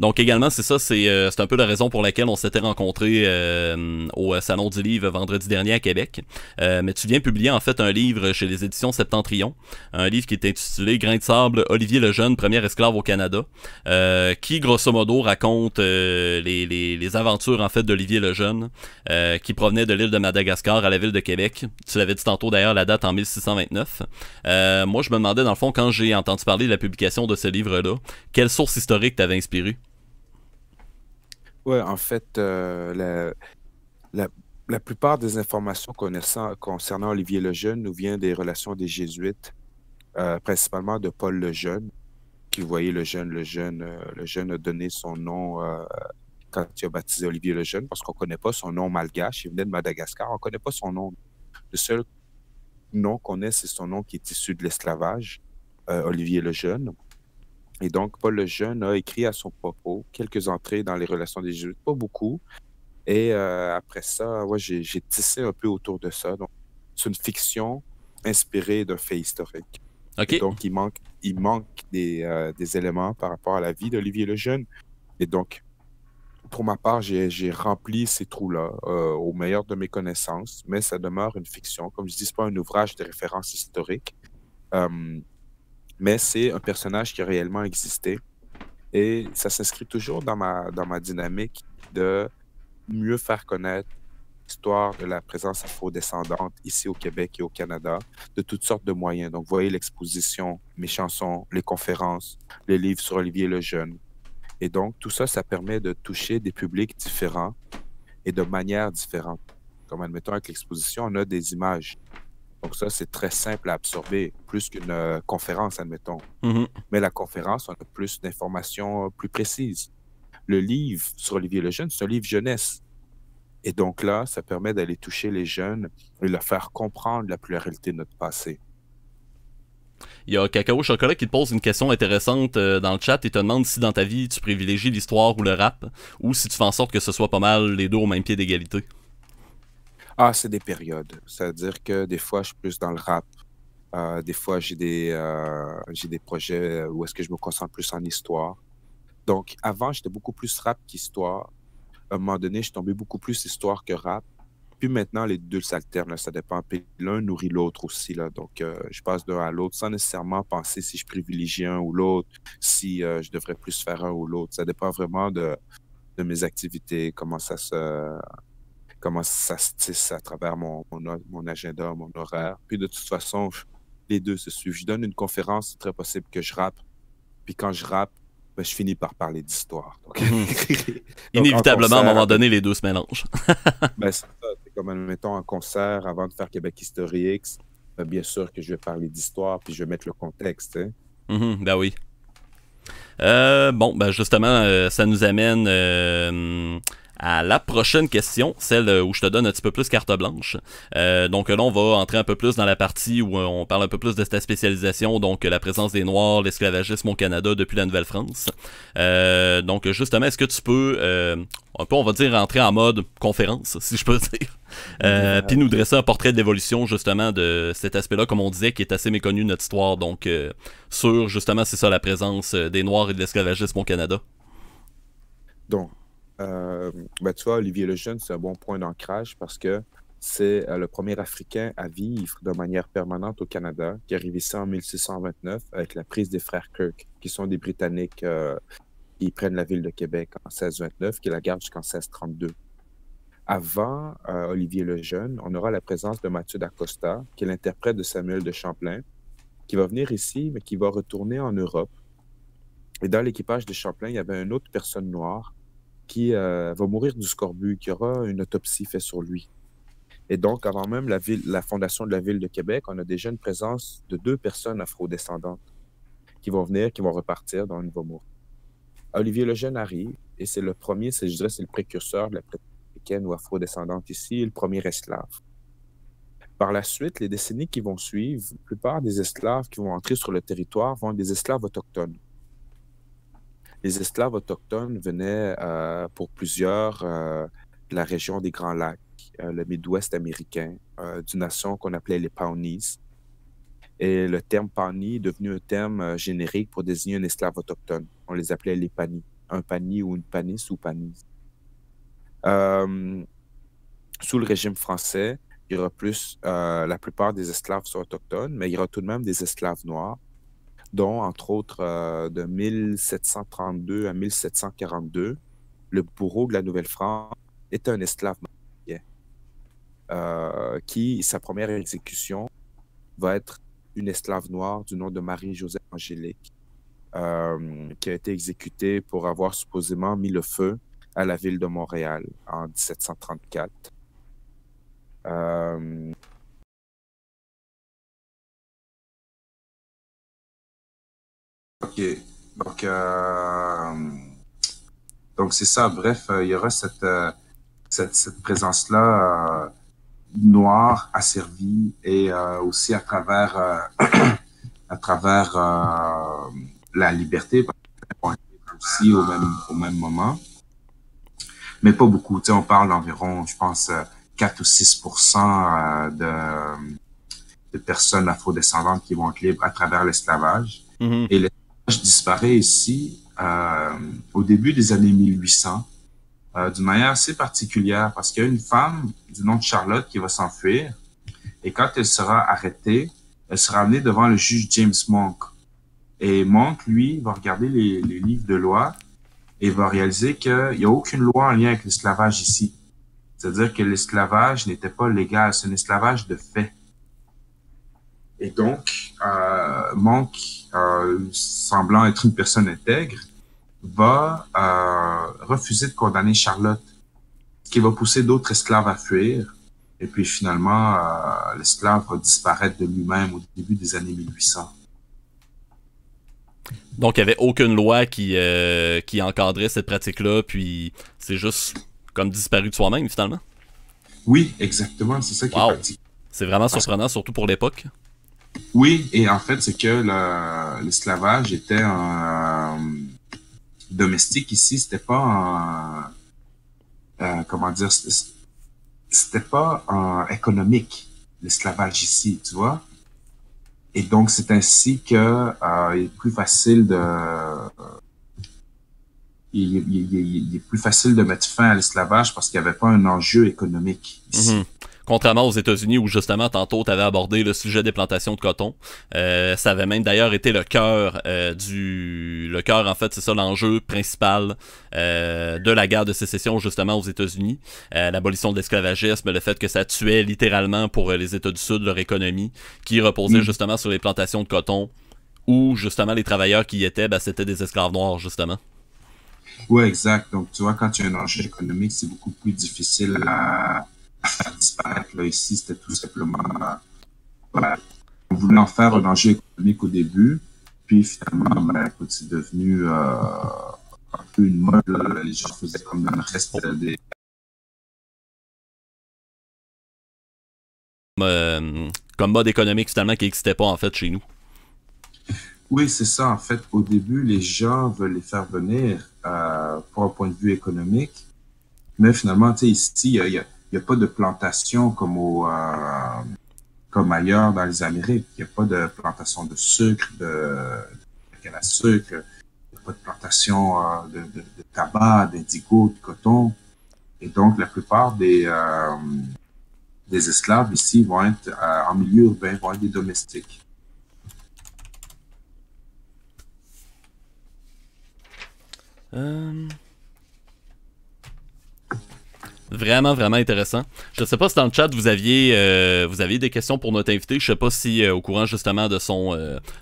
Donc également, c'est ça, c'est un peu la raison pour laquelle on s'était rencontrés au Salon du Livre vendredi dernier à Québec. Mais tu viens publier en fait un livre chez les éditions Septentrion, un livre qui est intitulé Grain de sable, Olivier Lejeune, premier esclave au Canada, qui grosso modo raconte les aventures en fait d'Olivier Lejeune, qui provenait de l'île de Madagascar à la ville de Québec. Tu l'avais dit tantôt d'ailleurs, la date en 1629. Moi, je me demandais dans le fond, quand j'ai entendu parler de la publication de ce livre-là, quelle source historique t'avait inspiré? Ouais, en fait, la, la plupart des informations concernant Olivier Lejeune nous vient des relations des Jésuites, principalement de Paul Lejeune, qui voyait le jeune a donné son nom quand il a baptisé Olivier Lejeune, parce qu'on ne connaît pas son nom malgache, il venait de Madagascar, on ne connaît pas son nom. Le seul nom qu'on ait, c'est son nom qui est issu de l'esclavage, Olivier Lejeune. Et donc, Paul Lejeune a écrit à son propos quelques entrées dans les relations des Jésuites, pas beaucoup. Et après ça, ouais, j'ai tissé un peu autour de ça. Donc, c'est une fiction inspirée d'un fait historique. Et Ok. donc, il manque des éléments par rapport à la vie d'Olivier Lejeune. Et donc, pour ma part, j'ai rempli ces trous-là au meilleur de mes connaissances, mais ça demeure une fiction. Comme je dis, ce n'est pas un ouvrage de référence historique, euh, mais c'est un personnage qui a réellement existé. Et ça s'inscrit toujours dans ma dynamique de mieux faire connaître l'histoire de la présence afro-descendante ici au Québec et au Canada, de toutes sortes de moyens. Donc, vous voyez l'exposition, mes chansons, les conférences, les livres sur Olivier Lejeune. Et donc, tout ça, ça permet de toucher des publics différents et de manières différentes. Comme, admettons, avec l'exposition, on a des images. Donc, ça, c'est très simple à absorber, plus qu'une conférence, admettons. Mhm. Mais la conférence, on a plus d'informations plus précises. Le livre sur Olivier Lejeune, c'est un livre jeunesse. Et donc là, ça permet d'aller toucher les jeunes et leur faire comprendre la pluralité de notre passé. Il y a Cacao Chocolat qui te pose une question intéressante dans le chat et te demande si dans ta vie tu privilégies l'histoire ou le rap, ou si tu fais en sorte que ce soit pas mal les deux au même pied d'égalité. Ah, c'est des périodes. C'est-à-dire que des fois, je suis plus dans le rap. Des fois, j'ai des projets où est-ce que je me concentre plus en histoire. Donc, avant, j'étais beaucoup plus rap qu'histoire. À un moment donné, je suis tombé beaucoup plus histoire que rap. Puis maintenant, les deux s'alternent, là, ça dépend. Puis l'un nourrit l'autre aussi, là. Donc, je passe d'un à l'autre sans nécessairement penser si je privilégie un ou l'autre, si je devrais plus faire un ou l'autre. Ça dépend vraiment de mes activités, comment ça se tisse à travers mon agenda, mon horaire. Puis de toute façon, les deux se suivent. Je donne une conférence, c'est très possible que je rappe. Puis quand je rappe, ben, je finis par parler d'histoire. Donc, Mhm. donc en Inévitablement, à un concert, moment donné, les deux se mélangent. ben, c'est ça. C'est comme, admettons, en concert, avant de faire Québec History X, ben, bien sûr que je vais parler d'histoire, puis je vais mettre le contexte, hein. Mhm, ben oui. Bon, ben justement, ça nous amène à la prochaine question, celle où je te donne un petit peu plus carte blanche. Donc là, on va entrer un peu plus dans la partie où on parle un peu plus de ta spécialisation, donc la présence des Noirs, l'esclavagisme au Canada depuis la Nouvelle-France. Donc justement, est-ce que tu peux, un peu, on va dire, entrer en mode conférence, si je peux dire, puis nous dresser un portrait de l'évolution justement de cet aspect-là, comme on disait, qui est assez méconnu de notre histoire, donc sur justement, c'est ça, la présence des Noirs et de l'esclavagisme au Canada. Donc, ben, tu vois, Olivier Lejeune, c'est un bon point d'ancrage parce que c'est le premier Africain à vivre de manière permanente au Canada, qui arrive ici en 1629 avec la prise des frères Kirk, qui sont des Britanniques qui prennent la ville de Québec en 1629, qui la gardent jusqu'en 1632. Avant Olivier Lejeune, on aura la présence de Mathieu d'Acosta, qui est l'interprète de Samuel de Champlain, qui va venir ici, mais qui va retourner en Europe. Et dans l'équipage de Champlain, il y avait une autre personne noire qui va mourir du scorbut, qui aura une autopsie faite sur lui. Et donc, avant même la fondation de la ville de Québec, on a déjà une présence de 2 personnes afro-descendantes qui vont venir, qui vont repartir, dont une va mourir. Olivier Lejeune arrive et c'est le premier, je dirais, c'est le précurseur de la traite africaine ou afro-descendante ici, le premier esclave. Par la suite, les décennies qui vont suivre, la plupart des esclaves qui vont entrer sur le territoire vont être des esclaves autochtones. Les esclaves autochtones venaient pour plusieurs de la région des Grands Lacs, le Midwest américain, d'une nation qu'on appelait les Pawnees. Et le terme Pawnee est devenu un terme générique pour désigner un esclave autochtone. On les appelait les Panis, un Pani ou une Panis ou Panis. Sous le régime français, il y aura plus, la plupart des esclaves sont autochtones, mais il y aura tout de même des esclaves noirs, dont, entre autres, de 1732 à 1742, le bourreau de la Nouvelle-France est un esclave malien, qui, sa première exécution, va être une esclave noire du nom de Marie-Joseph Angélique, qui a été exécutée pour avoir supposément mis le feu à la ville de Montréal en 1734. OK. Donc, donc c'est ça. Bref, il y aura cette présence-là noire asservie et aussi à travers, à travers la liberté aussi au même moment. Mais pas beaucoup. Tu sais, on parle d'environ, je pense, 4 ou 6% de personnes afrodescendantes qui vont être libres à travers l'esclavage. Mm-hmm. Et l'esclavage disparaît ici au début des années 1800 d'une manière assez particulière parce qu'il y a une femme du nom de Charlotte qui va s'enfuir et quand elle sera arrêtée, elle sera amenée devant le juge James Monk. Et Monk, lui, va regarder les livres de loi et va réaliser qu'il n'y a aucune loi en lien avec l'esclavage ici. C'est-à-dire que l'esclavage n'était pas légal, c'est un esclavage de fait. Et donc, Monk, semblant être une personne intègre, va refuser de condamner Charlotte, ce qui va pousser d'autres esclaves à fuir. Et puis finalement, l'esclave va disparaître de lui-même au début des années 1800. Donc, il n'y avait aucune loi qui encadrait cette pratique-là, puis c'est juste comme disparu de soi-même, finalement. Oui, exactement, c'est ça qui est pratique. C'est vraiment surprenant, surtout pour l'époque. Oui, et en fait, c'est que l'esclavage était domestique ici, c'était pas comment dire, c'était pas économique, l'esclavage ici, tu vois. Et donc, c'est ainsi que il est plus facile il est plus facile de mettre fin à l'esclavage parce qu'il n'y avait pas un enjeu économique ici. Mm-hmm. Contrairement aux États-Unis où justement tantôt tu avais abordé le sujet des plantations de coton, ça avait même d'ailleurs été le cœur le cœur en fait c'est ça l'enjeu principal de la guerre de sécession justement aux États-Unis, l'abolition de l'esclavagisme, le fait que ça tuait littéralement pour les États du Sud leur économie qui reposait justement sur les plantations de coton où justement les travailleurs qui y étaient c'était des esclaves noirs justement. Oui, exact. Donc tu vois quand tu as un enjeu économique c'est beaucoup plus difficile à faire disparaître. Là, ici, c'était tout simplement... voilà. On voulait en faire un enjeu économique au début, puis finalement, écoute, c'est devenu un peu une mode. Là. Les gens faisaient comme le reste des... Comme mode économique finalement qui n'existait pas en fait chez nous. Oui, c'est ça. En fait, au début, les gens veulent les faire venir pour un point de vue économique, mais finalement, tu sais, ici, il y a pas de plantation comme ailleurs dans les Amériques. Il n'y a pas de plantation de sucre, de canne à sucre, il n'y a pas de plantation de tabac, d'indigo, de coton. Et donc, la plupart des esclaves ici vont être en milieu urbain, vont être des domestiques. Vraiment, vraiment intéressant. Je ne sais pas si dans le chat vous aviez des questions pour notre invité. Je ne sais pas si au courant justement de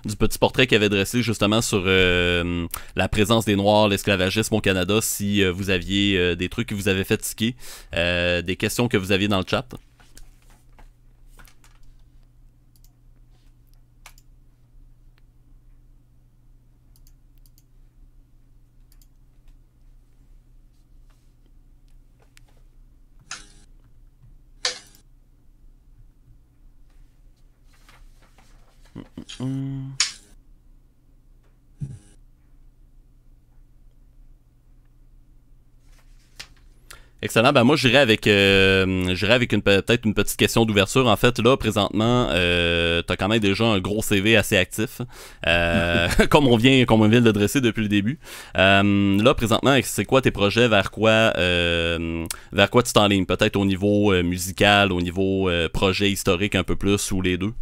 du petit portrait qu'il avait dressé justement sur la présence des Noirs, l'esclavagisme au Canada, si vous aviez des trucs qui vous avaient fait tiquer, des questions que vous aviez dans le chat. Excellent. Ben moi, j'irais avec peut-être une petite question d'ouverture. En fait, là, présentement, t'as quand même déjà un gros CV assez actif, comme on vient de le dresser depuis le début. Là, présentement, c'est quoi tes projets, vers quoi tu t'enlignes? Peut-être au niveau musical, au niveau projet historique un peu plus, ou les deux?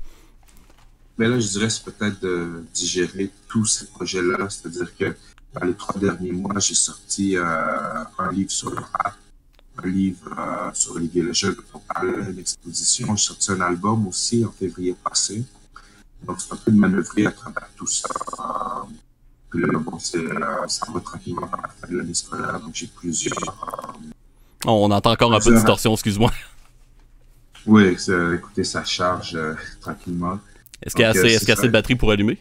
Mais là, je dirais, c'est peut-être de digérer tous ces projets-là. C'est-à-dire que dans les 3 derniers mois, j'ai sorti un livre sur le rap, un livre sur Olivier Lejeune, une exposition. J'ai sorti un album aussi en février passé. Donc, c'est un peu de manœuvrer à travers tout ça. Puis là, bon, ça va tranquillement dans la fin de l'année scolaire. Donc, j'ai plusieurs... On entend encore un peu de distorsion, excuse-moi. Oui, écoutez, ça charge tranquillement. Est-ce qu'il y a assez de batterie pour allumer?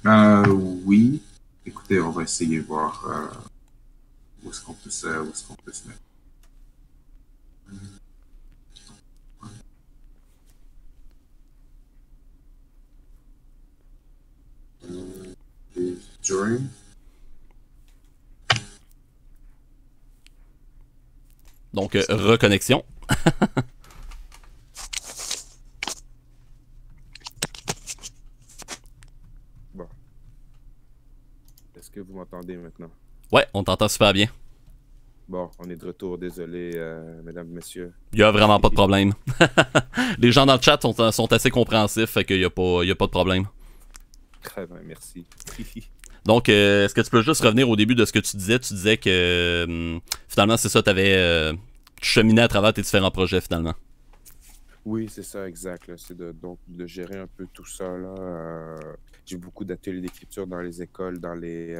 Oui. Écoutez, on va essayer de voir où est-ce qu'on peut se mettre. During. Donc, reconnexion. Bon. Est-ce que vous m'entendez maintenant? Ouais, on t'entend super bien. Bon, on est de retour, désolé, mesdames, messieurs. Il y a vraiment pas de problème. Les gens dans le chat sont assez compréhensifs, fait qu'il y a pas de problème. Très bien, merci. Donc, est-ce que tu peux juste revenir au début de ce que tu disais? Tu disais que finalement, c'est ça, tu cheminais à travers tes différents projets finalement. Oui, c'est ça, exact. C'est donc de gérer un peu tout ça, là. J'ai beaucoup d'ateliers d'écriture dans les écoles, dans les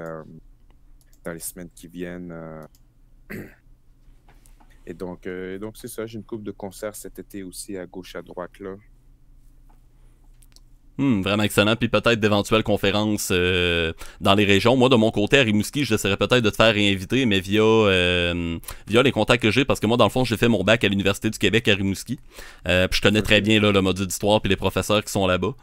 semaines qui viennent. Et donc c'est ça, j'ai une couple de concerts cet été aussi à gauche, à droite, là. Vraiment excellent. Puis peut-être d'éventuelles conférences dans les régions. Moi, de mon côté, à Rimouski, j'essaierais peut-être de te faire réinviter, mais via les contacts que j'ai, parce que moi, dans le fond, j'ai fait mon bac à l'Université du Québec à Rimouski. Puis je connais très bien là, le module d'histoire puis les professeurs qui sont là-bas.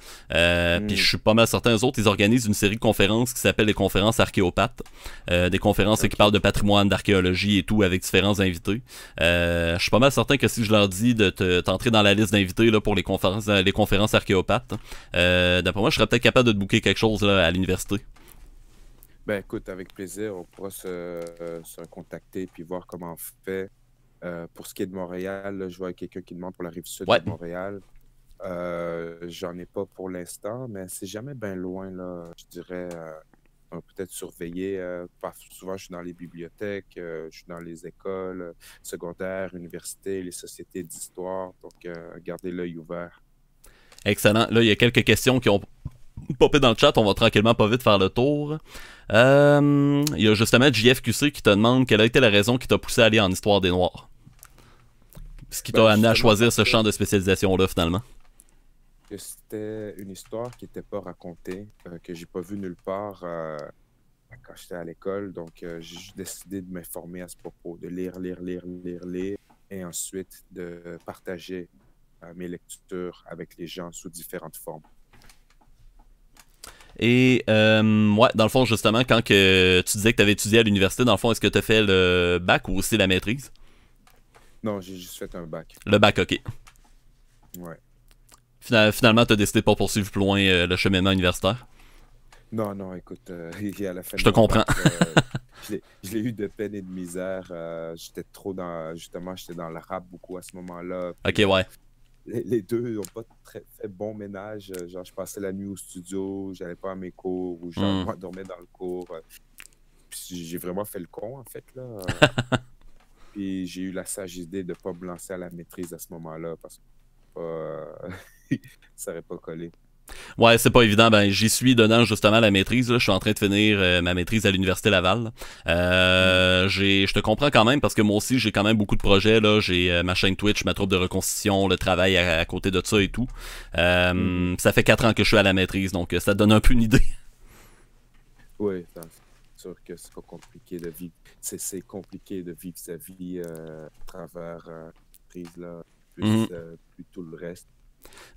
Puis je suis pas mal certain, eux autres, ils organisent une série de conférences qui s'appelle les conférences archéopathes. Des conférences qui parlent de patrimoine, d'archéologie et tout, avec différents invités. Je suis pas mal certain que si je leur dis de t'entrer dans la liste d'invités là, pour les conférences archéopathes, d'après moi, je serais peut-être capable de te booker quelque chose là, à l'université. Ben écoute, avec plaisir, on pourra se contacter puis voir comment on fait. Pour ce qui est de Montréal, là, je vois quelqu'un qui demande pour la Rive-Sud Ouais. de Montréal. J'en ai pas pour l'instant, mais c'est jamais bien loin, là. Je dirais, on va peut-être surveiller. Souvent, je suis dans les bibliothèques, je suis dans les écoles secondaires, universités, les sociétés d'histoire. Donc, gardez l'œil ouvert. Excellent. Là, il y a quelques questions qui ont popé dans le chat. On va tranquillement pas vite faire le tour. Il y a justement JFQC qui te demande quelle a été la raison qui t'a poussé à aller en histoire des Noirs. Ce qui t'a amené à choisir ce champ de spécialisation-là, finalement. C'était une histoire qui n'était pas racontée, que j'ai pas vue nulle part quand j'étais à l'école. Donc, j'ai juste décidé de m'informer à ce propos, de lire, et ensuite de partager mes lectures avec les gens sous différentes formes. Et ouais, dans le fond, justement, quand tu disais que tu avais étudié à l'université, dans le fond, est-ce que tu as fait le bac ou aussi la maîtrise? Non, j'ai juste fait un bac. Le bac, ok. Ouais. Finalement, tu as décidé de pas poursuivre plus loin le cheminement universitaire? Non, écoute, à la fin Je te comprends. Je l'ai eu de peine et de misère. J'étais trop j'étais dans le rap beaucoup à ce moment-là. Ok, ouais. Les deux n'ont pas très fait bon ménage. Genre, je passais la nuit au studio, j'allais pas à mes cours, ou genre, moi, dormais dans le cours. Puis j'ai vraiment fait le con, en fait, là. Puis j'ai eu la sage idée de pas me lancer à la maîtrise à ce moment-là, parce que ça n'aurait pas collé. Ouais, c'est pas évident. Ben, j'y suis dedans justement la maîtrise. Là. Je suis en train de finir ma maîtrise à l'Université Laval. Je te comprends quand même parce que moi aussi, j'ai quand même beaucoup de projets. Là. J'ai ma chaîne Twitch, ma troupe de reconstitution, le travail à côté de ça et tout. Ça fait 4 ans que je suis à la maîtrise, donc ça te donne un peu une idée. Oui, c'est sûr que c'est pas compliqué de vivre. C'est compliqué de vivre sa vie à travers la maîtrise, là, plus tout le reste.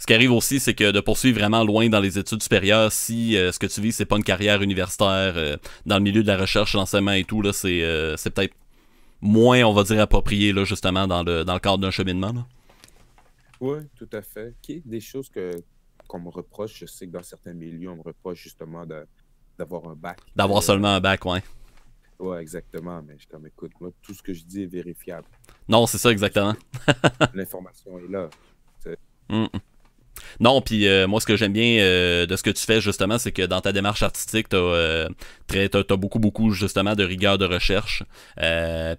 Ce qui arrive aussi, c'est que de poursuivre vraiment loin dans les études supérieures, si ce que tu vis, c'est pas une carrière universitaire dans le milieu de la recherche, l'enseignement et tout, là, c'est peut-être moins, on va dire, approprié, là, justement, dans le cadre d'un cheminement, là. Oui, tout à fait. Qui est des choses qu'on me reproche, je sais que dans certains milieux, on me reproche justement d'avoir un bac. D'avoir seulement un bac, ouais. Ouais, exactement. Mais je suis comme, écoute, moi, tout ce que je dis est vérifiable. Non, c'est ça, exactement. L'information est là. Mm. Non, puis moi, ce que j'aime bien de ce que tu fais, justement, c'est que dans ta démarche artistique, t'as beaucoup, beaucoup, justement, de rigueur de recherche.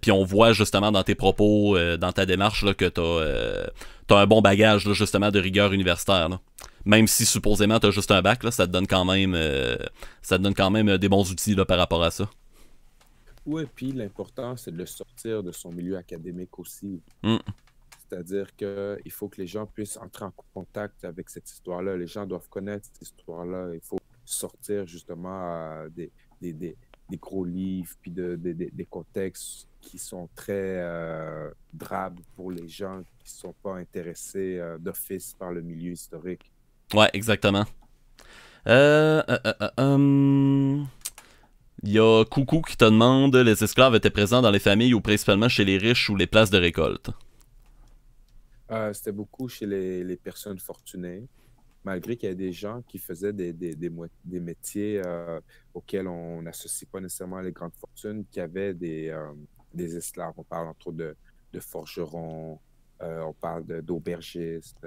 Puis on voit, justement, dans tes propos, dans ta démarche, là, que t'as un bon bagage, là, justement, de rigueur universitaire, là. Même si, supposément, t'as juste un bac, là, ça te donne quand même des bons outils, là, par rapport à ça. Oui, puis l'important, c'est de le sortir de son milieu académique aussi. Mm. C'est-à-dire qu'il faut que les gens puissent entrer en contact avec cette histoire-là. Les gens doivent connaître cette histoire-là. Il faut sortir justement des gros livres, puis des contextes qui sont très drabes pour les gens qui ne sont pas intéressés d'office par le milieu historique. Ouais, exactement. Euh, euh, euh, euh, hum. Il y a Coucou qui te demande les esclaves étaient présents dans les familles ou principalement chez les riches ou les places de récolte. C'était beaucoup chez les personnes fortunées, malgré qu'il y a des gens qui faisaient des métiers auxquels on n'associe pas nécessairement les grandes fortunes, qui avaient des esclaves. On parle entre autres de forgerons, on parle d'aubergistes.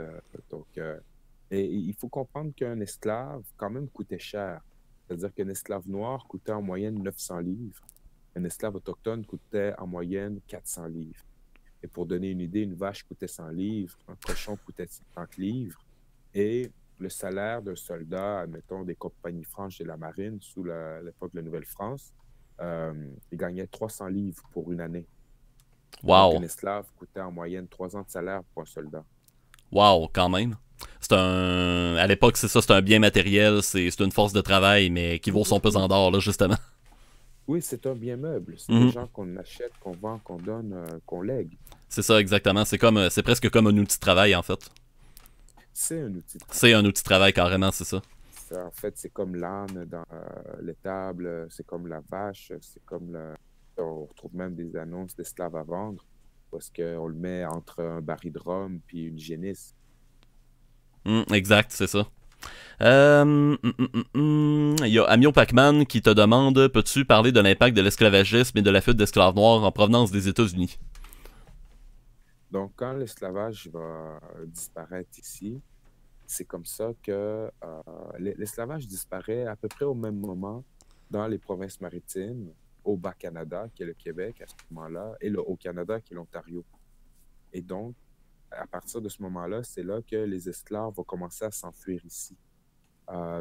Et il faut comprendre qu'un esclave, quand même, coûtait cher. C'est-à-dire qu'un esclave noir coûtait en moyenne 900 livres. Un esclave autochtone coûtait en moyenne 400 livres. Et pour donner une idée, une vache coûtait 100 livres, un cochon coûtait 50 livres. Et le salaire d'un soldat, admettons, des compagnies franches de la marine sous l'époque de la Nouvelle-France, il gagnait 300 livres pour une année. Donc, un Wow. esclave coûtait en moyenne 3 ans de salaire pour un soldat. Wow, quand même. À l'époque, c'est ça, c'est un bien matériel, c'est une force de travail, mais qui vaut son pesant d'or, là, justement. Oui, c'est un bien meuble. C'est des Mhm. gens qu'on achète, qu'on vend, qu'on donne, qu'on lègue. C'est ça, exactement. C'est presque comme un outil de travail, en fait. C'est un outil de C'est travail. un outil de travail, carrément, c'est ça. En fait, c'est comme l'âne dans l'étable, c'est comme la vache, c'est comme on retrouve même des annonces d'esclaves à vendre parce qu'on le met entre un baril de rhum puis une génisse. Exact, c'est ça. Il y a Amio Pacman qui te demande peux-tu parler de l'impact de l'esclavagisme et de la fuite d'esclaves noirs en provenance des États-Unis? Donc, quand l'esclavage va disparaître ici, c'est comme ça que l'esclavage disparaît à peu près au même moment dans les provinces maritimes, au Bas-Canada, qui est le Québec à ce moment-là, et le Haut-Canada, qui est l'Ontario. Et donc, à partir de ce moment-là, c'est là que les esclaves vont commencer à s'enfuir ici.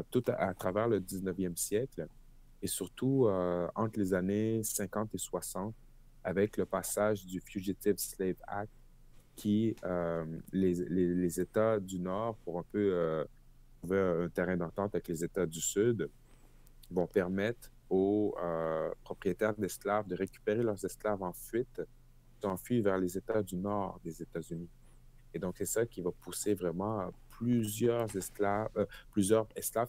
Tout à travers le 19e siècle, et surtout entre les années 50 et 60, avec le passage du Fugitive Slave Act, qui, les États du Nord, pour un peu trouver un terrain d'entente avec les États du Sud, vont permettre aux propriétaires d'esclaves de récupérer leurs esclaves en fuite, s'enfuir vers les États du Nord des États-Unis. Et donc, c'est ça qui va pousser vraiment plusieurs esclaves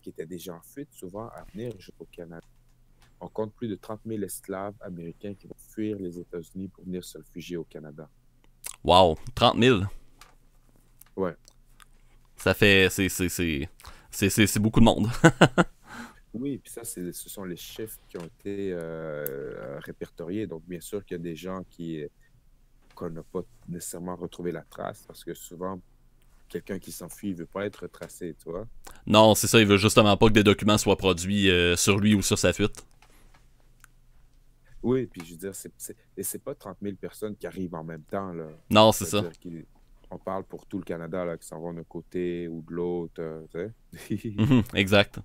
qui étaient déjà en fuite, souvent à venir jusqu'au Canada. On compte plus de 30 000 esclaves américains qui vont fuir les États-Unis pour venir se réfugier au Canada. Wow, 30 000. Ouais. Ça fait. C'est beaucoup de monde. Oui, puis ça, ce sont les chiffres qui ont été répertoriés. Donc, bien sûr qu'il y a des gens qu'on n'a pas nécessairement retrouvé la trace parce que souvent, quelqu'un qui s'enfuit ne veut pas être retracé, tu vois. Non, c'est ça, il veut justement pas que des documents soient produits sur lui ou sur sa fuite. Oui, puis je veux dire, et c'est pas 30 000 personnes qui arrivent en même temps, là. Non, c'est ça. C'est-à-dire qu'on parle pour tout le Canada, là, qui s'en vont d'un côté ou de l'autre, tu sais. Exact.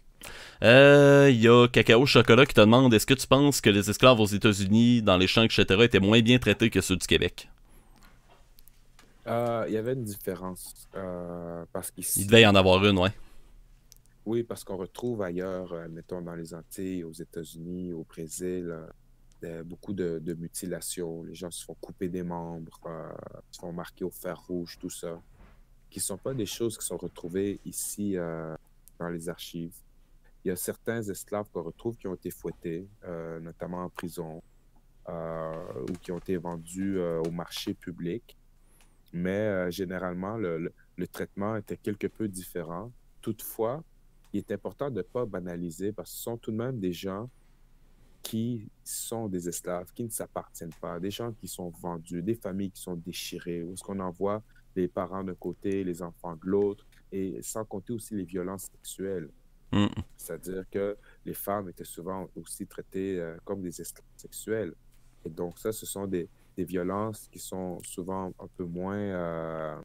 Il y a Cacao Chocolat qui te demande est-ce que tu penses que les esclaves aux États-Unis, dans les champs, etc., étaient moins bien traités que ceux du Québec? Il y avait une différence parce Il devait y en qu'ici, avoir une, ouais. oui, parce qu'on retrouve ailleurs, mettons dans les Antilles, aux États-Unis, au Brésil, beaucoup de mutilations. Les gens se font couper des membres, se font marquer au fer rouge, tout ça. qui ne sont pas des choses qui sont retrouvées ici dans les archives. Il y a certains esclaves qu'on retrouve qui ont été fouettés, notamment en prison, ou qui ont été vendus au marché public. Mais généralement, le traitement était quelque peu différent. Toutefois, il est important de ne pas banaliser parce que ce sont tout de même des gens qui sont des esclaves, qui ne s'appartiennent pas, des gens qui sont vendus, des familles qui sont déchirées, où est-ce qu'on envoie les parents d'un côté, les enfants de l'autre, et sans compter aussi les violences sexuelles. Mm. C'est-à-dire que les femmes étaient souvent aussi traitées comme des esclaves sexuels. Et donc ça, ce sont des violences qui sont souvent un peu moins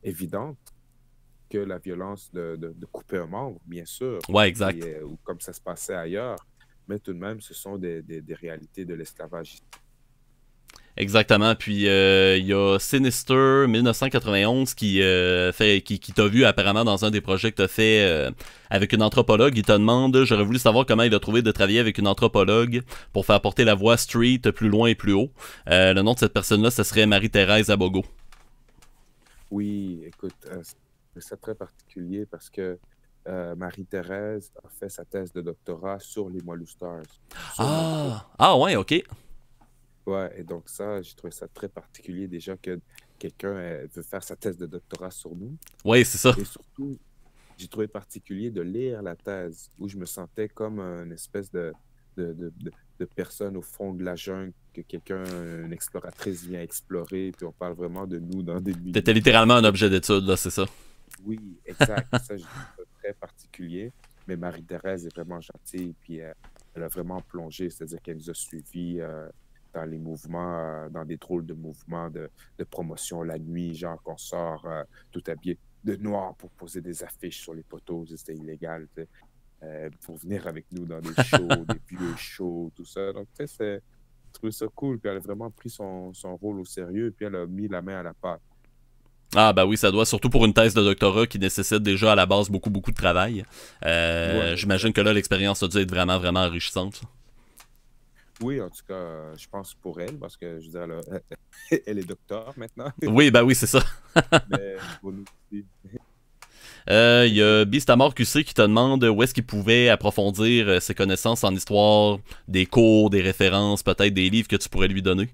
évidentes que la violence de couper un membre, bien sûr, Ouais, exact. ou comme ça se passait ailleurs. Mais tout de même, ce sont des réalités de l'esclavage. Exactement. Puis il y a Sinister 1991 qui t'a vu apparemment dans un des projets que tu as fait avec une anthropologue. Il te demande, j'aurais voulu savoir comment il a trouvé de travailler avec une anthropologue pour faire porter la voix street plus loin et plus haut. Le nom de cette personne-là, ce serait Marie-Thérèse Abogo. Oui, écoute, c'est très particulier parce que Marie-Thérèse a fait sa thèse de doctorat sur les Moilou Stars. Ouais, ok. Ouais, et donc ça, j'ai trouvé ça très particulier déjà que quelqu'un veut faire sa thèse de doctorat sur nous. Ouais, c'est ça. Et surtout, j'ai trouvé particulier de lire la thèse où je me sentais comme une espèce de personne au fond de la jungle que quelqu'un, une exploratrice vient explorer, puis on parle vraiment de nous dans des milieux. T'étais littéralement un objet d'étude, là, c'est ça. Oui, exact. Ça, je trouve ça très particulier. Mais Marie-Thérèse est vraiment gentille, puis elle a vraiment plongé, c'est-à-dire qu'elle nous a suivis dans les mouvements, dans des drôles de mouvements de promotion la nuit, genre qu'on sort tout habillé de noir pour poser des affiches sur les poteaux, c'était illégal, tu sais, pour venir avec nous dans des shows, des vieux shows, tout ça. Donc, tu sais, je trouve ça cool, puis elle a vraiment pris son rôle au sérieux, puis elle a mis la main à la pâte. Ah bah oui, ça doit, surtout pour une thèse de doctorat qui nécessite déjà à la base beaucoup de travail. Ouais, J'imagine que là, l'expérience a dû être vraiment enrichissante. oui, en tout cas, je pense pour elle, parce que, je veux dire, elle est docteur maintenant. Oui, bah oui, c'est ça. Mais pour nous aussi. Il y a Beastamor QC qui te demande où est-ce qu'il pouvait approfondir ses connaissances en histoire, des cours, des références, peut-être des livres que tu pourrais lui donner.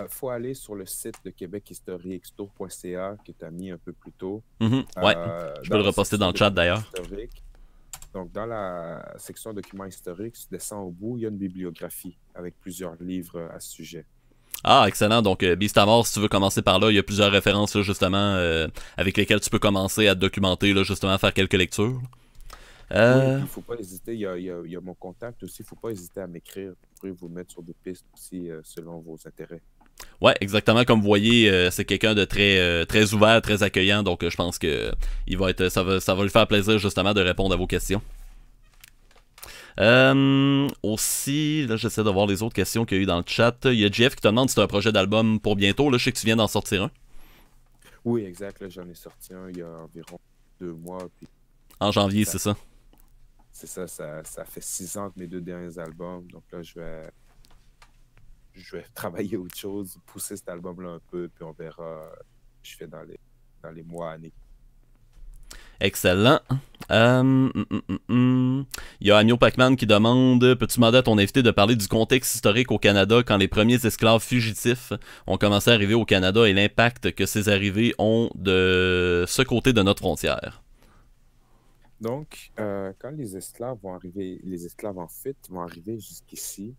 Faut aller sur le site de québechistorieextour.ca que tu as mis un peu plus tôt. Ouais, je peux le reposter dans le chat d'ailleurs. Donc, dans la section documents historiques, tu descends au bout, il y a une bibliographie avec plusieurs livres à ce sujet. Ah, excellent. Donc, Beastamor, si tu veux commencer par là, il y a plusieurs références là, justement avec lesquelles tu peux commencer à te documenter, là, justement, à faire quelques lectures. Oui, il ne faut pas hésiter. Il y a mon contact aussi. Il ne faut pas hésiter à m'écrire. Je pourrais vous mettre sur des pistes aussi selon vos intérêts. Ouais, exactement. Comme vous voyez, c'est quelqu'un de très ouvert, très accueillant. Donc, je pense que ça va lui faire plaisir justement de répondre à vos questions. Aussi, là, j'essaie de voir les autres questions qu'il y a eu dans le chat. Il y a Jeff qui te demande si tu as un projet d'album pour bientôt. Là, je sais que tu viens d'en sortir un. Oui, exact. Là, j'en ai sorti un il y a environ 2 mois. Puis en janvier, c'est ça. C'est ça, ça fait 6 ans que mes 2 derniers albums. Donc là, je vais travailler autre chose, pousser cet album-là un peu, puis on verra ce que je fais dans les mois, années. Excellent. Il y a Agneau Pacman qui demande: peux-tu demander à ton invité de parler du contexte historique au Canada quand les premiers esclaves fugitifs ont commencé à arriver au Canada et l'impact que ces arrivées ont de ce côté de notre frontière? Donc, quand les esclaves vont arriver, les esclaves en fuite vont arriver jusqu'ici,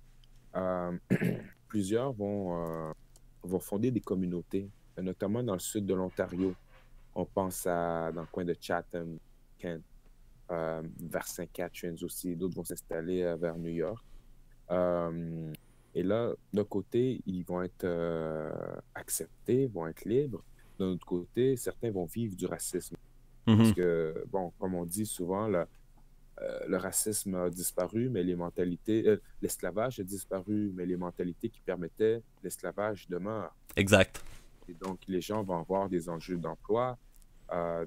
plusieurs vont fonder des communautés, notamment dans le sud de l'Ontario. On pense dans le coin de Chatham, Kent, vers Saint-Catharines aussi. D'autres vont s'installer vers New York. Et là, d'un côté, ils vont être acceptés, vont être libres. D'un autre côté, certains vont vivre du racisme. Parce que, bon, comme on dit souvent, le racisme a disparu, mais les mentalités... l'esclavage a disparu, mais les mentalités qui permettaient l'esclavage demeurent. Exact. Et donc, les gens vont avoir des enjeux d'emploi,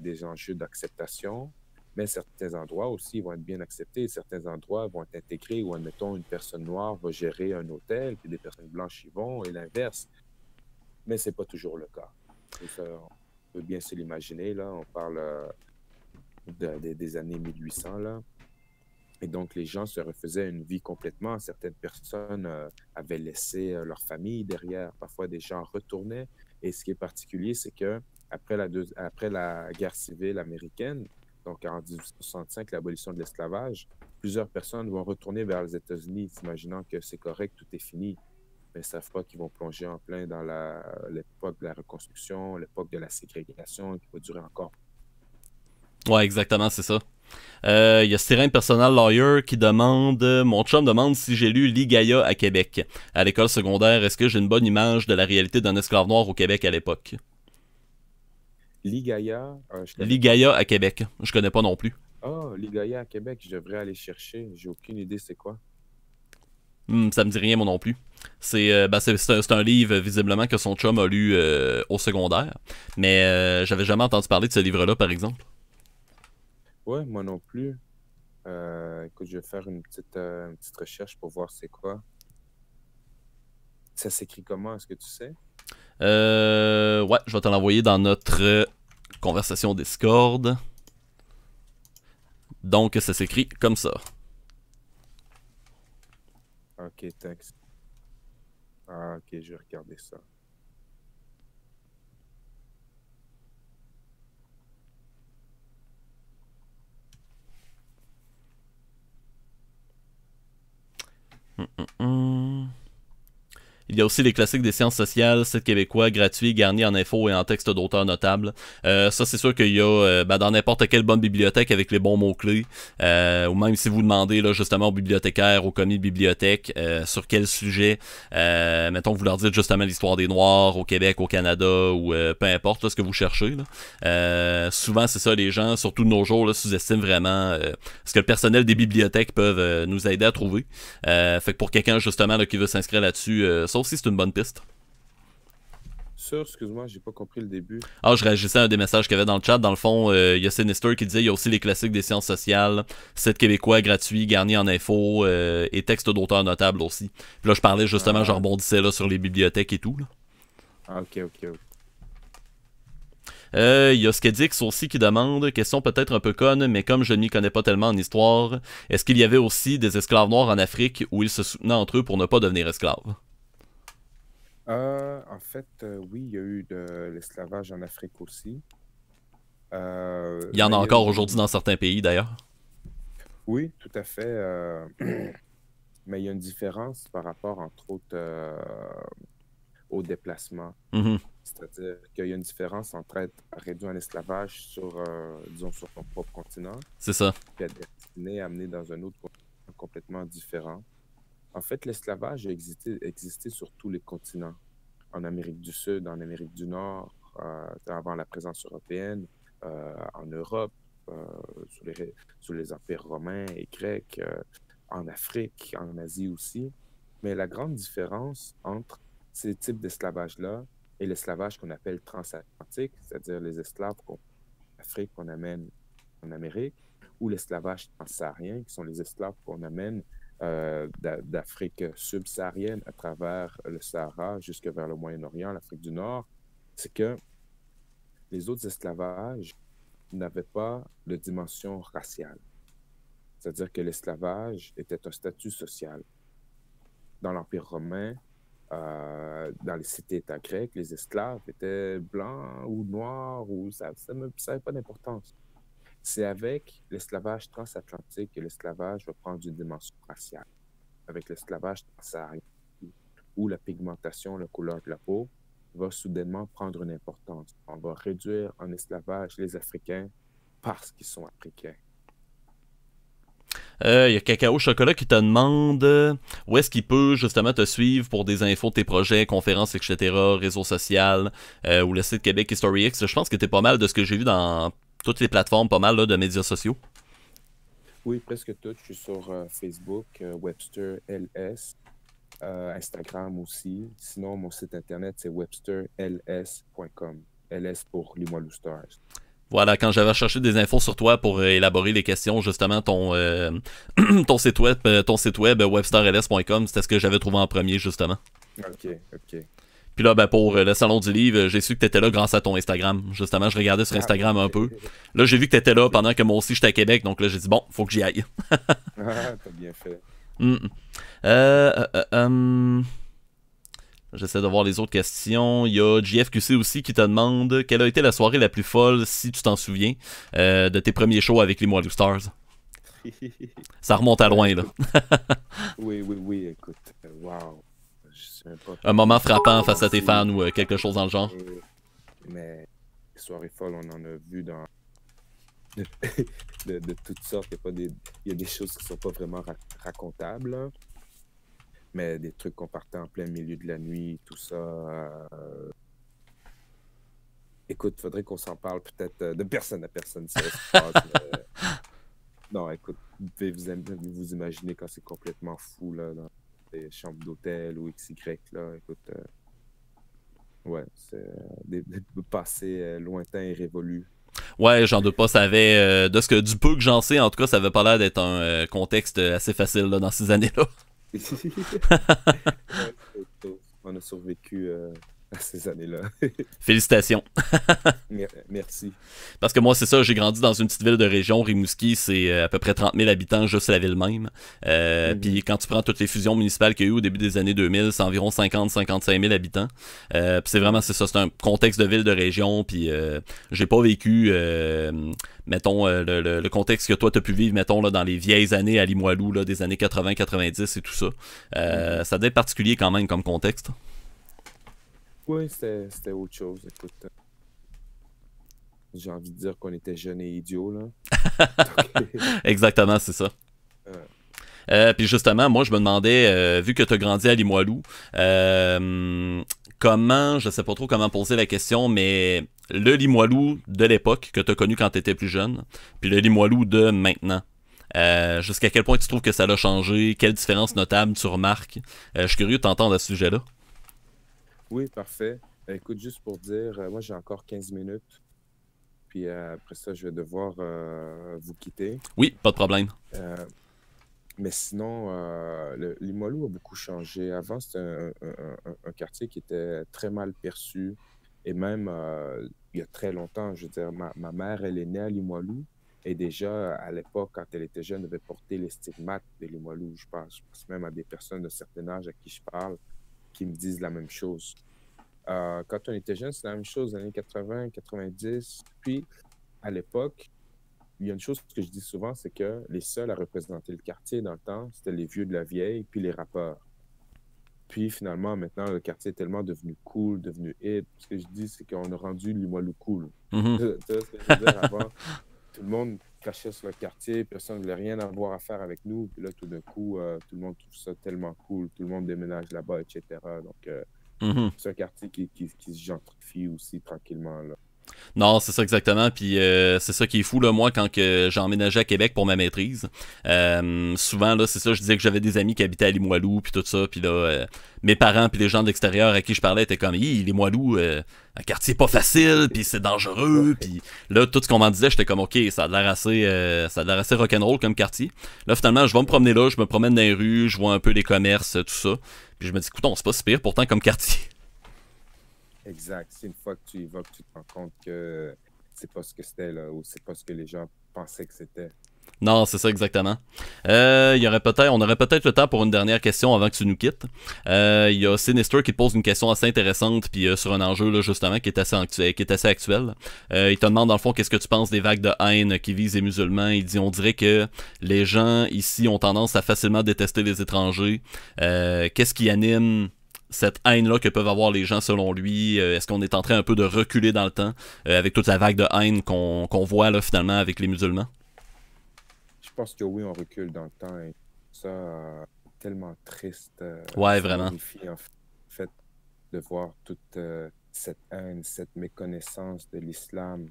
des enjeux d'acceptation, mais certains endroits aussi vont être bien acceptés. Certains endroits vont être intégrés où, admettons, une personne noire va gérer un hôtel, puis des personnes blanches y vont, et l'inverse. Mais ce n'est pas toujours le cas. Et ça, peut bien se l'imaginer, là. On parle des années 1800, là. Et donc, les gens se refaisaient une vie complètement. Certaines personnes avaient laissé leur famille derrière. Parfois, des gens retournaient. Et ce qui est particulier, c'est que après la guerre civile américaine, donc en 1865, l'abolition de l'esclavage, plusieurs personnes vont retourner vers les États-Unis, s'imaginant que c'est correct, tout est fini. Mais ils ne savent pas qu'ils vont plonger en plein dans l'époque de la reconstruction, l'époque de la ségrégation, qui va durer encore. Ouais, exactement, c'est ça. Il y a Styrin Personal Lawyer qui demande mon chum demande si j'ai lu Ligaya à Québec. À l'école secondaire, est-ce que j'ai une bonne image de la réalité d'un esclave noir au Québec à l'époque? Ligaya, Ligaya à Québec. Je connais pas non plus. Oh, Ligaya à Québec, je devrais aller chercher. J'ai aucune idée c'est quoi. Ça me dit rien moi non plus. C'est un livre visiblement que son chum a lu au secondaire. Mais j'avais jamais entendu parler de ce livre-là par exemple. Ouais, moi non plus. Écoute, je vais faire une petite recherche pour voir c'est quoi. Ça s'écrit comment, est-ce que tu sais? Ouais, je vais te l'envoyer dans notre conversation Discord. Donc, ça s'écrit comme ça. Ok, thanks. Ah, ok, je vais regarder ça. Il y a aussi les classiques des sciences sociales, sites québécois gratuits, garnis en infos et en texte d'auteurs notables. Ça, c'est sûr qu'il y a dans n'importe quelle bonne bibliothèque avec les bons mots-clés, ou même si vous demandez là, justement aux bibliothécaires, aux commis de bibliothèque, sur quel sujet, mettons que vous leur dites justement l'histoire des Noirs au Québec, au Canada, ou peu importe là, ce que vous cherchez. Là. Souvent, c'est ça, les gens, surtout de nos jours, là, sous-estiment vraiment ce que le personnel des bibliothèques peuvent nous aider à trouver. Fait que pour quelqu'un justement là, qui veut s'inscrire là-dessus, ça aussi c'est une bonne piste. Sûr, excuse-moi, j'ai pas compris le début. Ah, je réagissais à un des messages qu'il y avait dans le chat. Dans le fond, il y a Sinister qui disait il y a aussi les classiques des sciences sociales, sites québécois gratuits, garnis en infos, et textes d'auteurs notables aussi. Puis là, je parlais justement, je rebondissais là, sur les bibliothèques et tout. Là. Ah, ok. Il y a Skedix aussi qui demande, question peut-être un peu conne, mais comme je ne m'y connais pas tellement en histoire, est-ce qu'il y avait aussi des esclaves noirs en Afrique où ils se soutenaient entre eux pour ne pas devenir esclaves? En fait, oui, il y a eu de l'esclavage en Afrique aussi. Il y en a Mais encore aujourd'hui dans certains pays d'ailleurs. Oui, tout à fait. Mais il y a une différence par rapport, entre autres, au déplacement. Mhm. C'est-à-dire qu'il y a une différence entre être réduit en esclavage disons, sur ton propre continent, C'est ça. puis être destiné, amené dans un autre continent complètement différent. En fait, l'esclavage a existé sur tous les continents. En Amérique du Sud, en Amérique du Nord, avant la présence européenne, en Europe, sous les empires romains et grecs, en Afrique, en Asie aussi. Mais la grande différence entre ces types d'esclavage-là et l'esclavage qu'on appelle transatlantique, c'est-à-dire les esclaves d'Afrique qu'on amène en Amérique, ou l'esclavage transsaharien, qui sont les esclaves qu'on amène d'Afrique subsaharienne à travers le Sahara jusque vers le Moyen-Orient, l'Afrique du Nord, c'est que les autres esclavages n'avaient pas de dimension raciale. C'est-à-dire que l'esclavage était un statut social. Dans l'Empire romain, dans les cités-États grecs, les esclaves étaient blancs ou noirs, ou ça n'avait pas d'importance. C'est avec l'esclavage transatlantique que l'esclavage va prendre une dimension raciale. Avec l'esclavage transsaharien, où la pigmentation, la couleur de la peau, va soudainement prendre une importance. On va réduire en esclavage les Africains parce qu'ils sont africains. Il y a Cacao Chocolat qui te demande où est-ce qu'il peut justement te suivre pour des infos de tes projets, conférences, etc., réseaux sociaux, ou le site Québec History X. Je pense que t'es pas mal de ce que j'ai vu dans toutes les plateformes, pas mal là, de médias sociaux. Oui, presque toutes. Je suis sur Facebook, Webster LS, Instagram aussi. Sinon, mon site internet, c'est websterls.com. LS pour Limoilou Stars. Voilà, quand j'avais cherché des infos sur toi pour élaborer les questions, justement, ton site web, websterls.com, c'était ce que j'avais trouvé en premier, justement. OK. Puis là, ben, pour le Salon du Livre, j'ai su que t'étais là grâce à ton Instagram. Justement, je regardais sur Ah, Instagram un peu. oui. Là, j'ai vu que t'étais là pendant que moi aussi j'étais à Québec, donc là, j'ai dit, bon, faut que j'y aille. Ah, t'as bien fait. Mm. Euh, euh, euh, hum. J'essaie de voir les autres questions. Il y a JFQC aussi qui te demande quelle a été la soirée la plus folle, si tu t'en souviens, de tes premiers shows avec les Moilou Stars. Ça remonte à loin, là. Écoute, oui, écoute, wow. Je sais même pas Un comment moment frappant face à tes commencer, fans ou quelque chose dans le genre. mais les soirées folles, on en a vu dans de toutes sortes. Il y a des choses qui sont pas vraiment racontables, là, mais des trucs qu'on partait en plein milieu de la nuit, tout ça. Écoute, faudrait qu'on s'en parle peut-être de personne à personne, si ça se passe. Non, écoute, vous pouvez vous imaginer quand c'est complètement fou, là, dans des chambres d'hôtel ou XY, là. Écoute, ouais, c'est des passés lointains et révolus. Ouais, j'en doute pas, ça avait, du peu que j'en sais, en tout cas, ça avait pas l'air d'être un contexte assez facile là, dans ces années-là. Ouais, on a survécu à ces années-là. Félicitations. Merci. Parce que moi, c'est ça, j'ai grandi dans une petite ville de région, Rimouski, c'est à peu près 30 000 habitants, juste la ville même. Puis quand tu prends toutes les fusions municipales qu'il y a eu au début des années 2000, c'est environ 50-55 000 habitants. Puis c'est vraiment, c'est ça, c'est un contexte de ville de région, puis j'ai pas vécu, mettons, le contexte que toi t'as pu vivre, mettons, là, dans les vieilles années à Limoilou, là, des années 80-90 et tout ça. Ça doit être particulier quand même comme contexte. Oui, c'était autre chose. Écoute, j'ai envie de dire qu'on était jeunes et idiots, là. Donc, Exactement, c'est ça. Puis justement, moi je me demandais, vu que tu as grandi à Limoilou, comment, je sais pas trop comment poser la question, mais le Limoilou de l'époque que tu as connu quand tu étais plus jeune, puis le Limoilou de maintenant, jusqu'à quel point tu trouves que ça l'a changé, quelle différence notable tu remarques. Je suis curieux de t'entendre à ce sujet-là. oui, parfait. Écoute, juste pour dire, moi j'ai encore 15 minutes, puis après ça, je vais devoir vous quitter. Oui, pas de problème. Euh, mais sinon, Limoilou a beaucoup changé. Avant, c'était un quartier qui était très mal perçu. Et même il y a très longtemps, je veux dire, ma mère, elle est née à Limoilou. Et déjà, à l'époque, quand elle était jeune, elle avait porté les stigmates de Limoilou. Je pense même à des personnes d'un certain âge à qui je parle qui me disent la même chose. Quand on était jeune, c'est la même chose, les années 80, 90. Puis, à l'époque, il y a une chose que je dis souvent, c'est que les seuls à représenter le quartier dans le temps, c'était les vieux de la vieille, puis les rappeurs. Puis finalement, maintenant, le quartier est tellement devenu cool, devenu hip. Ce que je dis, c'est qu'on a rendu Limoilou cool. Mhm. Tu vois ce que je veux dire? Avant, tout le monde crachait sur le quartier, personne ne voulait rien avoir à faire avec nous. Puis là, tout d'un coup, tout le monde trouve ça tellement cool. Tout le monde déménage là-bas, etc. Donc, Mhm. c'est un quartier qui se gentrifie aussi tranquillement, là. Non, c'est ça exactement. Puis c'est ça qui est fou là. Moi, quand que j'ai emménagé à Québec pour ma maîtrise, souvent là, c'est ça. Je disais que j'avais des amis qui habitaient à Limoilou, puis tout ça. Puis là, mes parents puis les gens de l'extérieur à qui je parlais étaient comme, Limoilou, un quartier pas facile, puis c'est dangereux. Puis là, tout ce qu'on m'en disait, j'étais comme, ok, ça a l'air assez rock'n'roll comme quartier. Là, finalement, je vais me promener là, je me promène dans les rues, je vois un peu les commerces, tout ça. Puis je me dis, écoute, c'est pas si pire pourtant comme quartier. Exact. C'est une fois que tu y vas que tu te rends compte que c'est pas ce que c'était, là, ou c'est pas ce que les gens pensaient que c'était. Non, c'est ça exactement. On aurait peut-être le temps pour une dernière question avant que tu nous quittes. Il y a Sinister qui te pose une question assez intéressante puis sur un enjeu là justement qui est assez actuel. Il te demande dans le fond qu'est-ce que tu penses des vagues de haine qui visent les musulmans. Il dit on dirait que les gens ici ont tendance à facilement détester les étrangers. Qu'est-ce qui anime cette haine-là que peuvent avoir les gens selon lui? Est-ce qu'on est en train un peu de reculer dans le temps avec toute la vague de haine qu'on voit là finalement avec les musulmans? Je pense que oui, on recule dans le temps et ça, tellement triste. Ouais, Ça vraiment. m'horrifie en fait de voir toute cette haine, cette méconnaissance de l'islam.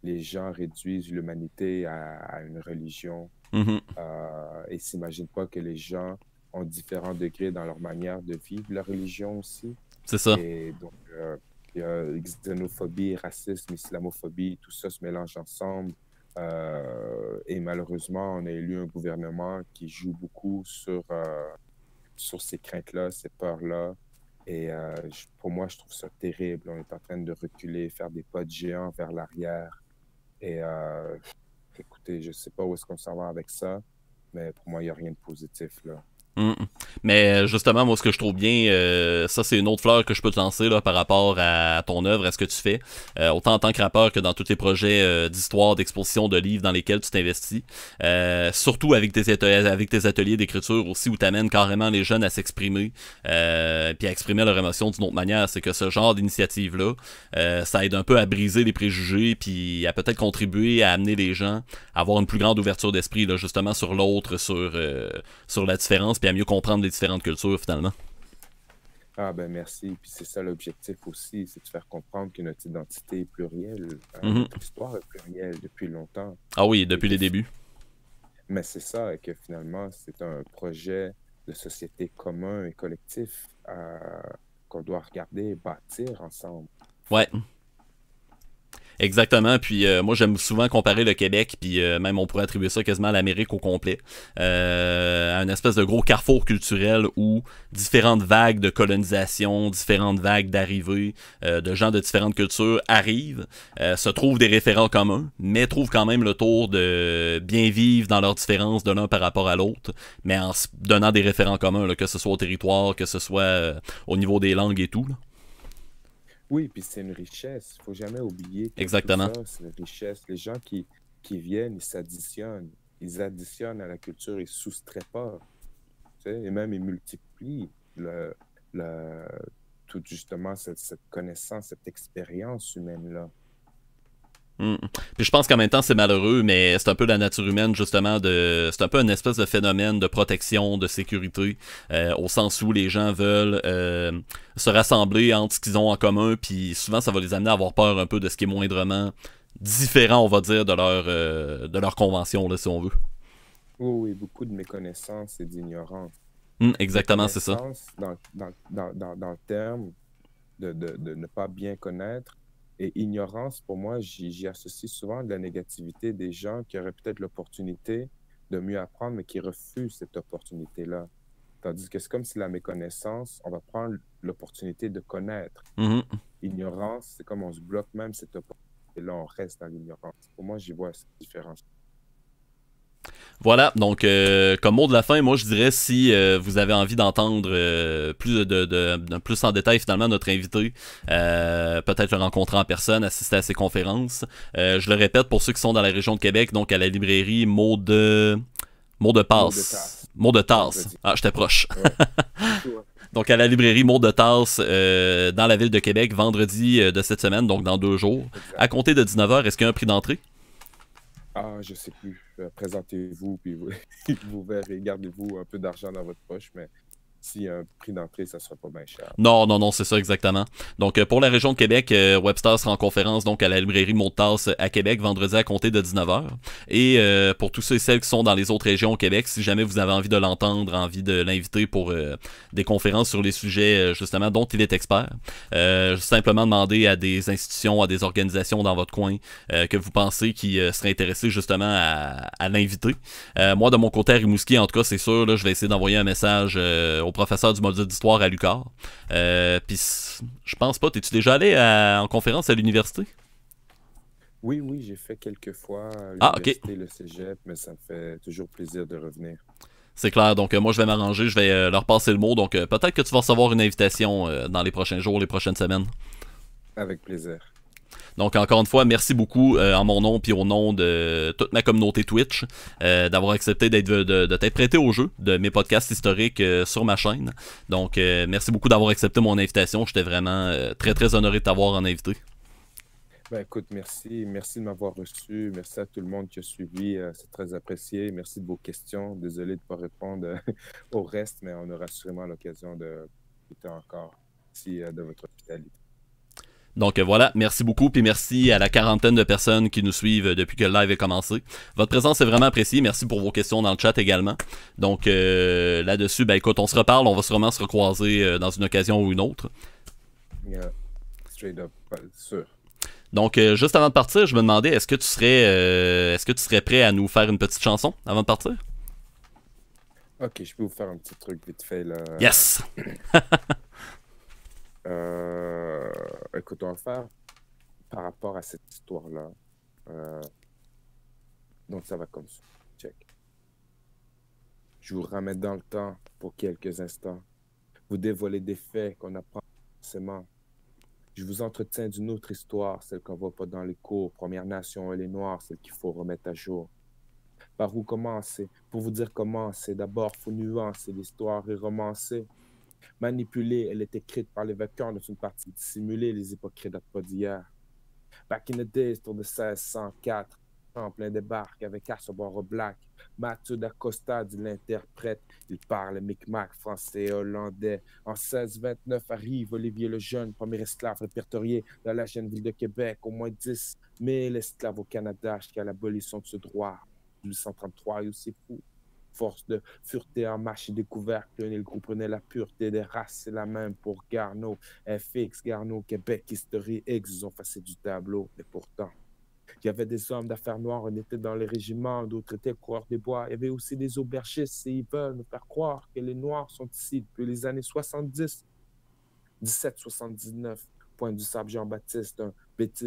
Les gens réduisent l'humanité à une religion Mhm. et s'imaginent pas que les gens ont différents degrés dans leur manière de vivre la religion aussi. C'est ça. Et donc, il y a xénophobie, racisme, islamophobie, tout ça se mélange ensemble. Et malheureusement, on a élu un gouvernement qui joue beaucoup sur ces craintes-là, ces peurs-là. Et pour moi, je trouve ça terrible. On est en train de reculer, faire des pas de géant vers l'arrière. Et écoutez, je sais pas où est-ce qu'on s'en va avec ça, mais pour moi, il n'y a rien de positif là. Mm. Mais justement, moi, ce que je trouve bien, ça, c'est une autre fleur que je peux te lancer là, par rapport à ton œuvre, à ce que tu fais, autant en tant que rappeur que dans tous les projets d'histoire, d'exposition, de livres dans lesquels tu t'investis. Surtout avec tes ateliers d'écriture aussi, où tu amènes carrément les jeunes à s'exprimer, puis à exprimer leur émotion d'une autre manière. C'est que ce genre d'initiative-là, ça aide un peu à briser les préjugés, puis à peut-être contribuer à amener les gens à avoir une plus grande ouverture d'esprit, là, justement, sur l'autre, sur la différence, puis à mieux comprendre les différentes cultures, finalement. Ah ben merci. Puis c'est ça l'objectif aussi, c'est de faire comprendre que notre identité est plurielle, Mhm. notre histoire est plurielle depuis longtemps. Ah oui, Et depuis que, les débuts. mais c'est ça, et que finalement, c'est un projet de société commun et collectif qu'on doit regarder et bâtir ensemble. Ouais. Exactement, puis moi j'aime souvent comparer le Québec, puis même on pourrait attribuer ça quasiment à l'Amérique au complet, à une espèce de gros carrefour culturel où différentes vagues de colonisation, différentes vagues d'arrivée de gens de différentes cultures arrivent, se trouvent des référents communs, mais trouvent quand même le tour de bien vivre dans leurs différences de l'un par rapport à l'autre, mais en se donnant des référents communs, là, que ce soit au territoire, que ce soit au niveau des langues et tout, là. Oui, puis c'est une richesse. Il faut jamais oublier que tout Exactement. ça, c'est une richesse. Les gens qui viennent, ils s'additionnent. Ils additionnent à la culture, ils ne soustraient pas. Tu sais, et même ils multiplient le, tout justement cette connaissance, cette expérience humaine-là. Mm. Puis je pense qu'en même temps c'est malheureux, mais c'est un peu la nature humaine justement c'est un peu une espèce de phénomène de protection, de sécurité, au sens où les gens veulent se rassembler entre ce qu'ils ont en commun, puis souvent ça va les amener à avoir peur un peu de ce qui est moindrement différent, on va dire, de leur convention là, si on veut. Oui, oui, beaucoup de méconnaissance et d'ignorance. Exactement, c'est ça. Méconnaissance dans le terme de ne pas bien connaître. Et ignorance, pour moi, j'y associe souvent de la négativité des gens qui auraient peut-être l'opportunité de mieux apprendre, mais qui refusent cette opportunité-là. Tandis que c'est comme si la méconnaissance, on va prendre l'opportunité de connaître. Mhm. Ignorance, c'est comme on se bloque même cette opportunité-là, on reste dans l'ignorance. Pour moi, j'y vois cette différence. Voilà, donc comme mot de la fin, moi je dirais si vous avez envie d'entendre plus en détail finalement notre invité, peut-être le rencontrer en personne, assister à ses conférences. Je le répète pour ceux qui sont dans la région de Québec, donc à la librairie Mot de Passe. Mot de Tasse. Vendredi. Ah, j'étais proche. Ouais. Donc à la librairie Mot de Tasse dans la ville de Québec, vendredi de cette semaine, donc dans 2 jours. Exact. À compter de 19h, est-ce qu'il y a un prix d'entrée? Ah, je sais plus. Présentez-vous, puis vous, vous verrez. Gardez-vous un peu d'argent dans votre poche, mais s'il y a un prix d'entrée, ça sera pas bien cher. Non, non, non, c'est ça exactement. Donc pour la région de Québec, Webster sera en conférence donc à la librairie Mot de Tasse à Québec, vendredi à compter de 19h. Et pour tous ceux et celles qui sont dans les autres régions au Québec, si jamais vous avez envie de l'entendre, envie de l'inviter pour des conférences sur les sujets justement dont il est expert, simplement demander à des institutions, à des organisations dans votre coin que vous pensez qui seraient intéressés justement à l'inviter. Moi, de mon côté à Rimouski, en tout cas, c'est sûr, là, je vais essayer d'envoyer un message au professeur du module d'histoire à l'UQAR. Puis, je pense pas, t'es-tu déjà allé en conférence à l'université? Oui, oui, j'ai fait quelques fois à Ah, ok. l'université, le cégep, mais ça me fait toujours plaisir de revenir. C'est clair, donc moi je vais m'arranger, je vais leur passer le mot, donc peut-être que tu vas recevoir une invitation dans les prochains jours, les prochaines semaines. Avec plaisir. Donc encore une fois, merci beaucoup en mon nom puis au nom de toute ma communauté Twitch d'avoir accepté de t'être prêté au jeu de mes podcasts historiques sur ma chaîne. Donc merci beaucoup d'avoir accepté mon invitation. J'étais vraiment très très honoré de t'avoir en invité. Ben, écoute, merci. Merci de m'avoir reçu. Merci à tout le monde qui a suivi. C'est très apprécié. Merci de vos questions. Désolé de ne pas répondre au reste, mais on aura sûrement l'occasion de discuter encore. Merci de votre hospitalité. Donc voilà, merci beaucoup, puis merci à la quarantaine de personnes qui nous suivent depuis que le live est commencé. Votre présence est vraiment appréciée, merci pour vos questions dans le chat également. Donc là-dessus, ben écoute, on se reparle, on va sûrement se recroiser dans une occasion ou une autre. Yeah, straight up, sûr. Donc juste avant de partir, je me demandais, est-ce que tu serais prêt à nous faire une petite chanson avant de partir? Ok, je peux vous faire un petit truc vite fait là. Yes! Écoute, on va faire par rapport à cette histoire-là. Donc, ça va comme ça. Check. Je vous ramène dans le temps pour quelques instants. Vous dévoilez des faits qu'on apprend forcément. Je vous entretiens d'une autre histoire, celle qu'on voit pas dans les cours. Première Nation et les Noirs, celle qu'il faut remettre à jour. Par où commencer? Pour vous dire comment, c'est d'abord, faut nuancer l'histoire et romancer. Manipulée, elle est écrite par les vainqueurs dans une partie dissimulée, les hypocrites datent pas d'hier. Back in the days, tour de 1604, en plein débarque avec Assobor Black. Mathieu d'Acosta dit l'interprète. Il parle micmac, français et hollandais. En 1629 arrive Olivier le Jeune, premier esclave répertorié dans la jeune ville de Québec. Au moins 10 000 esclaves au Canada jusqu'à l'abolition de ce droit. 1833 est aussi fou. Force de fureté en marche et découverte, le groupe prenait la pureté des races, c'est la même pour Garneau, FX, Garneau, Québec, History X, ils ont effacé du tableau, mais pourtant, il y avait des hommes d'affaires noirs, on était dans les régiments, d'autres étaient coureurs des bois, il y avait aussi des aubergistes et ils veulent nous faire croire que les Noirs sont ici depuis les années 70, 1779, Pointe du Sable Jean-Baptiste, un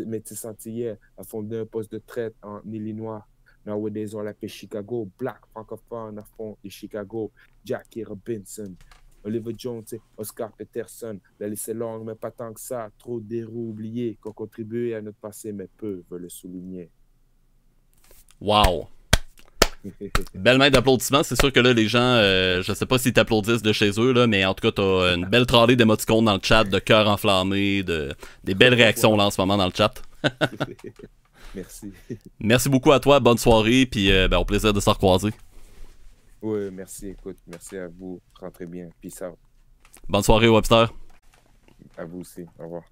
métis antillais, a fondé un poste de traite en Illinois. Nowadays, on l'appelle Chicago, Black francophone à fond de Chicago, Jackie Robinson, Oliver Jones, Oscar Peterson. La liste est longue, mais pas tant que ça. Trop d'héros oubliés qui ont contribué à notre passé, mais peu veulent le souligner. Wow! Belle main d'applaudissements. C'est sûr que là, les gens, je sais pas s'ils t'applaudissent de chez eux, là, mais en tout cas, t'as une belle tralée d'émoticônes dans le chat, de cœurs enflammés, des belles réactions là en ce moment dans le chat. Merci. Merci beaucoup à toi, bonne soirée, puis au plaisir de se recroiser. Oui, merci, écoute, merci à vous, rentrez bien, peace out. Bonne soirée, Webster. À vous aussi, au revoir.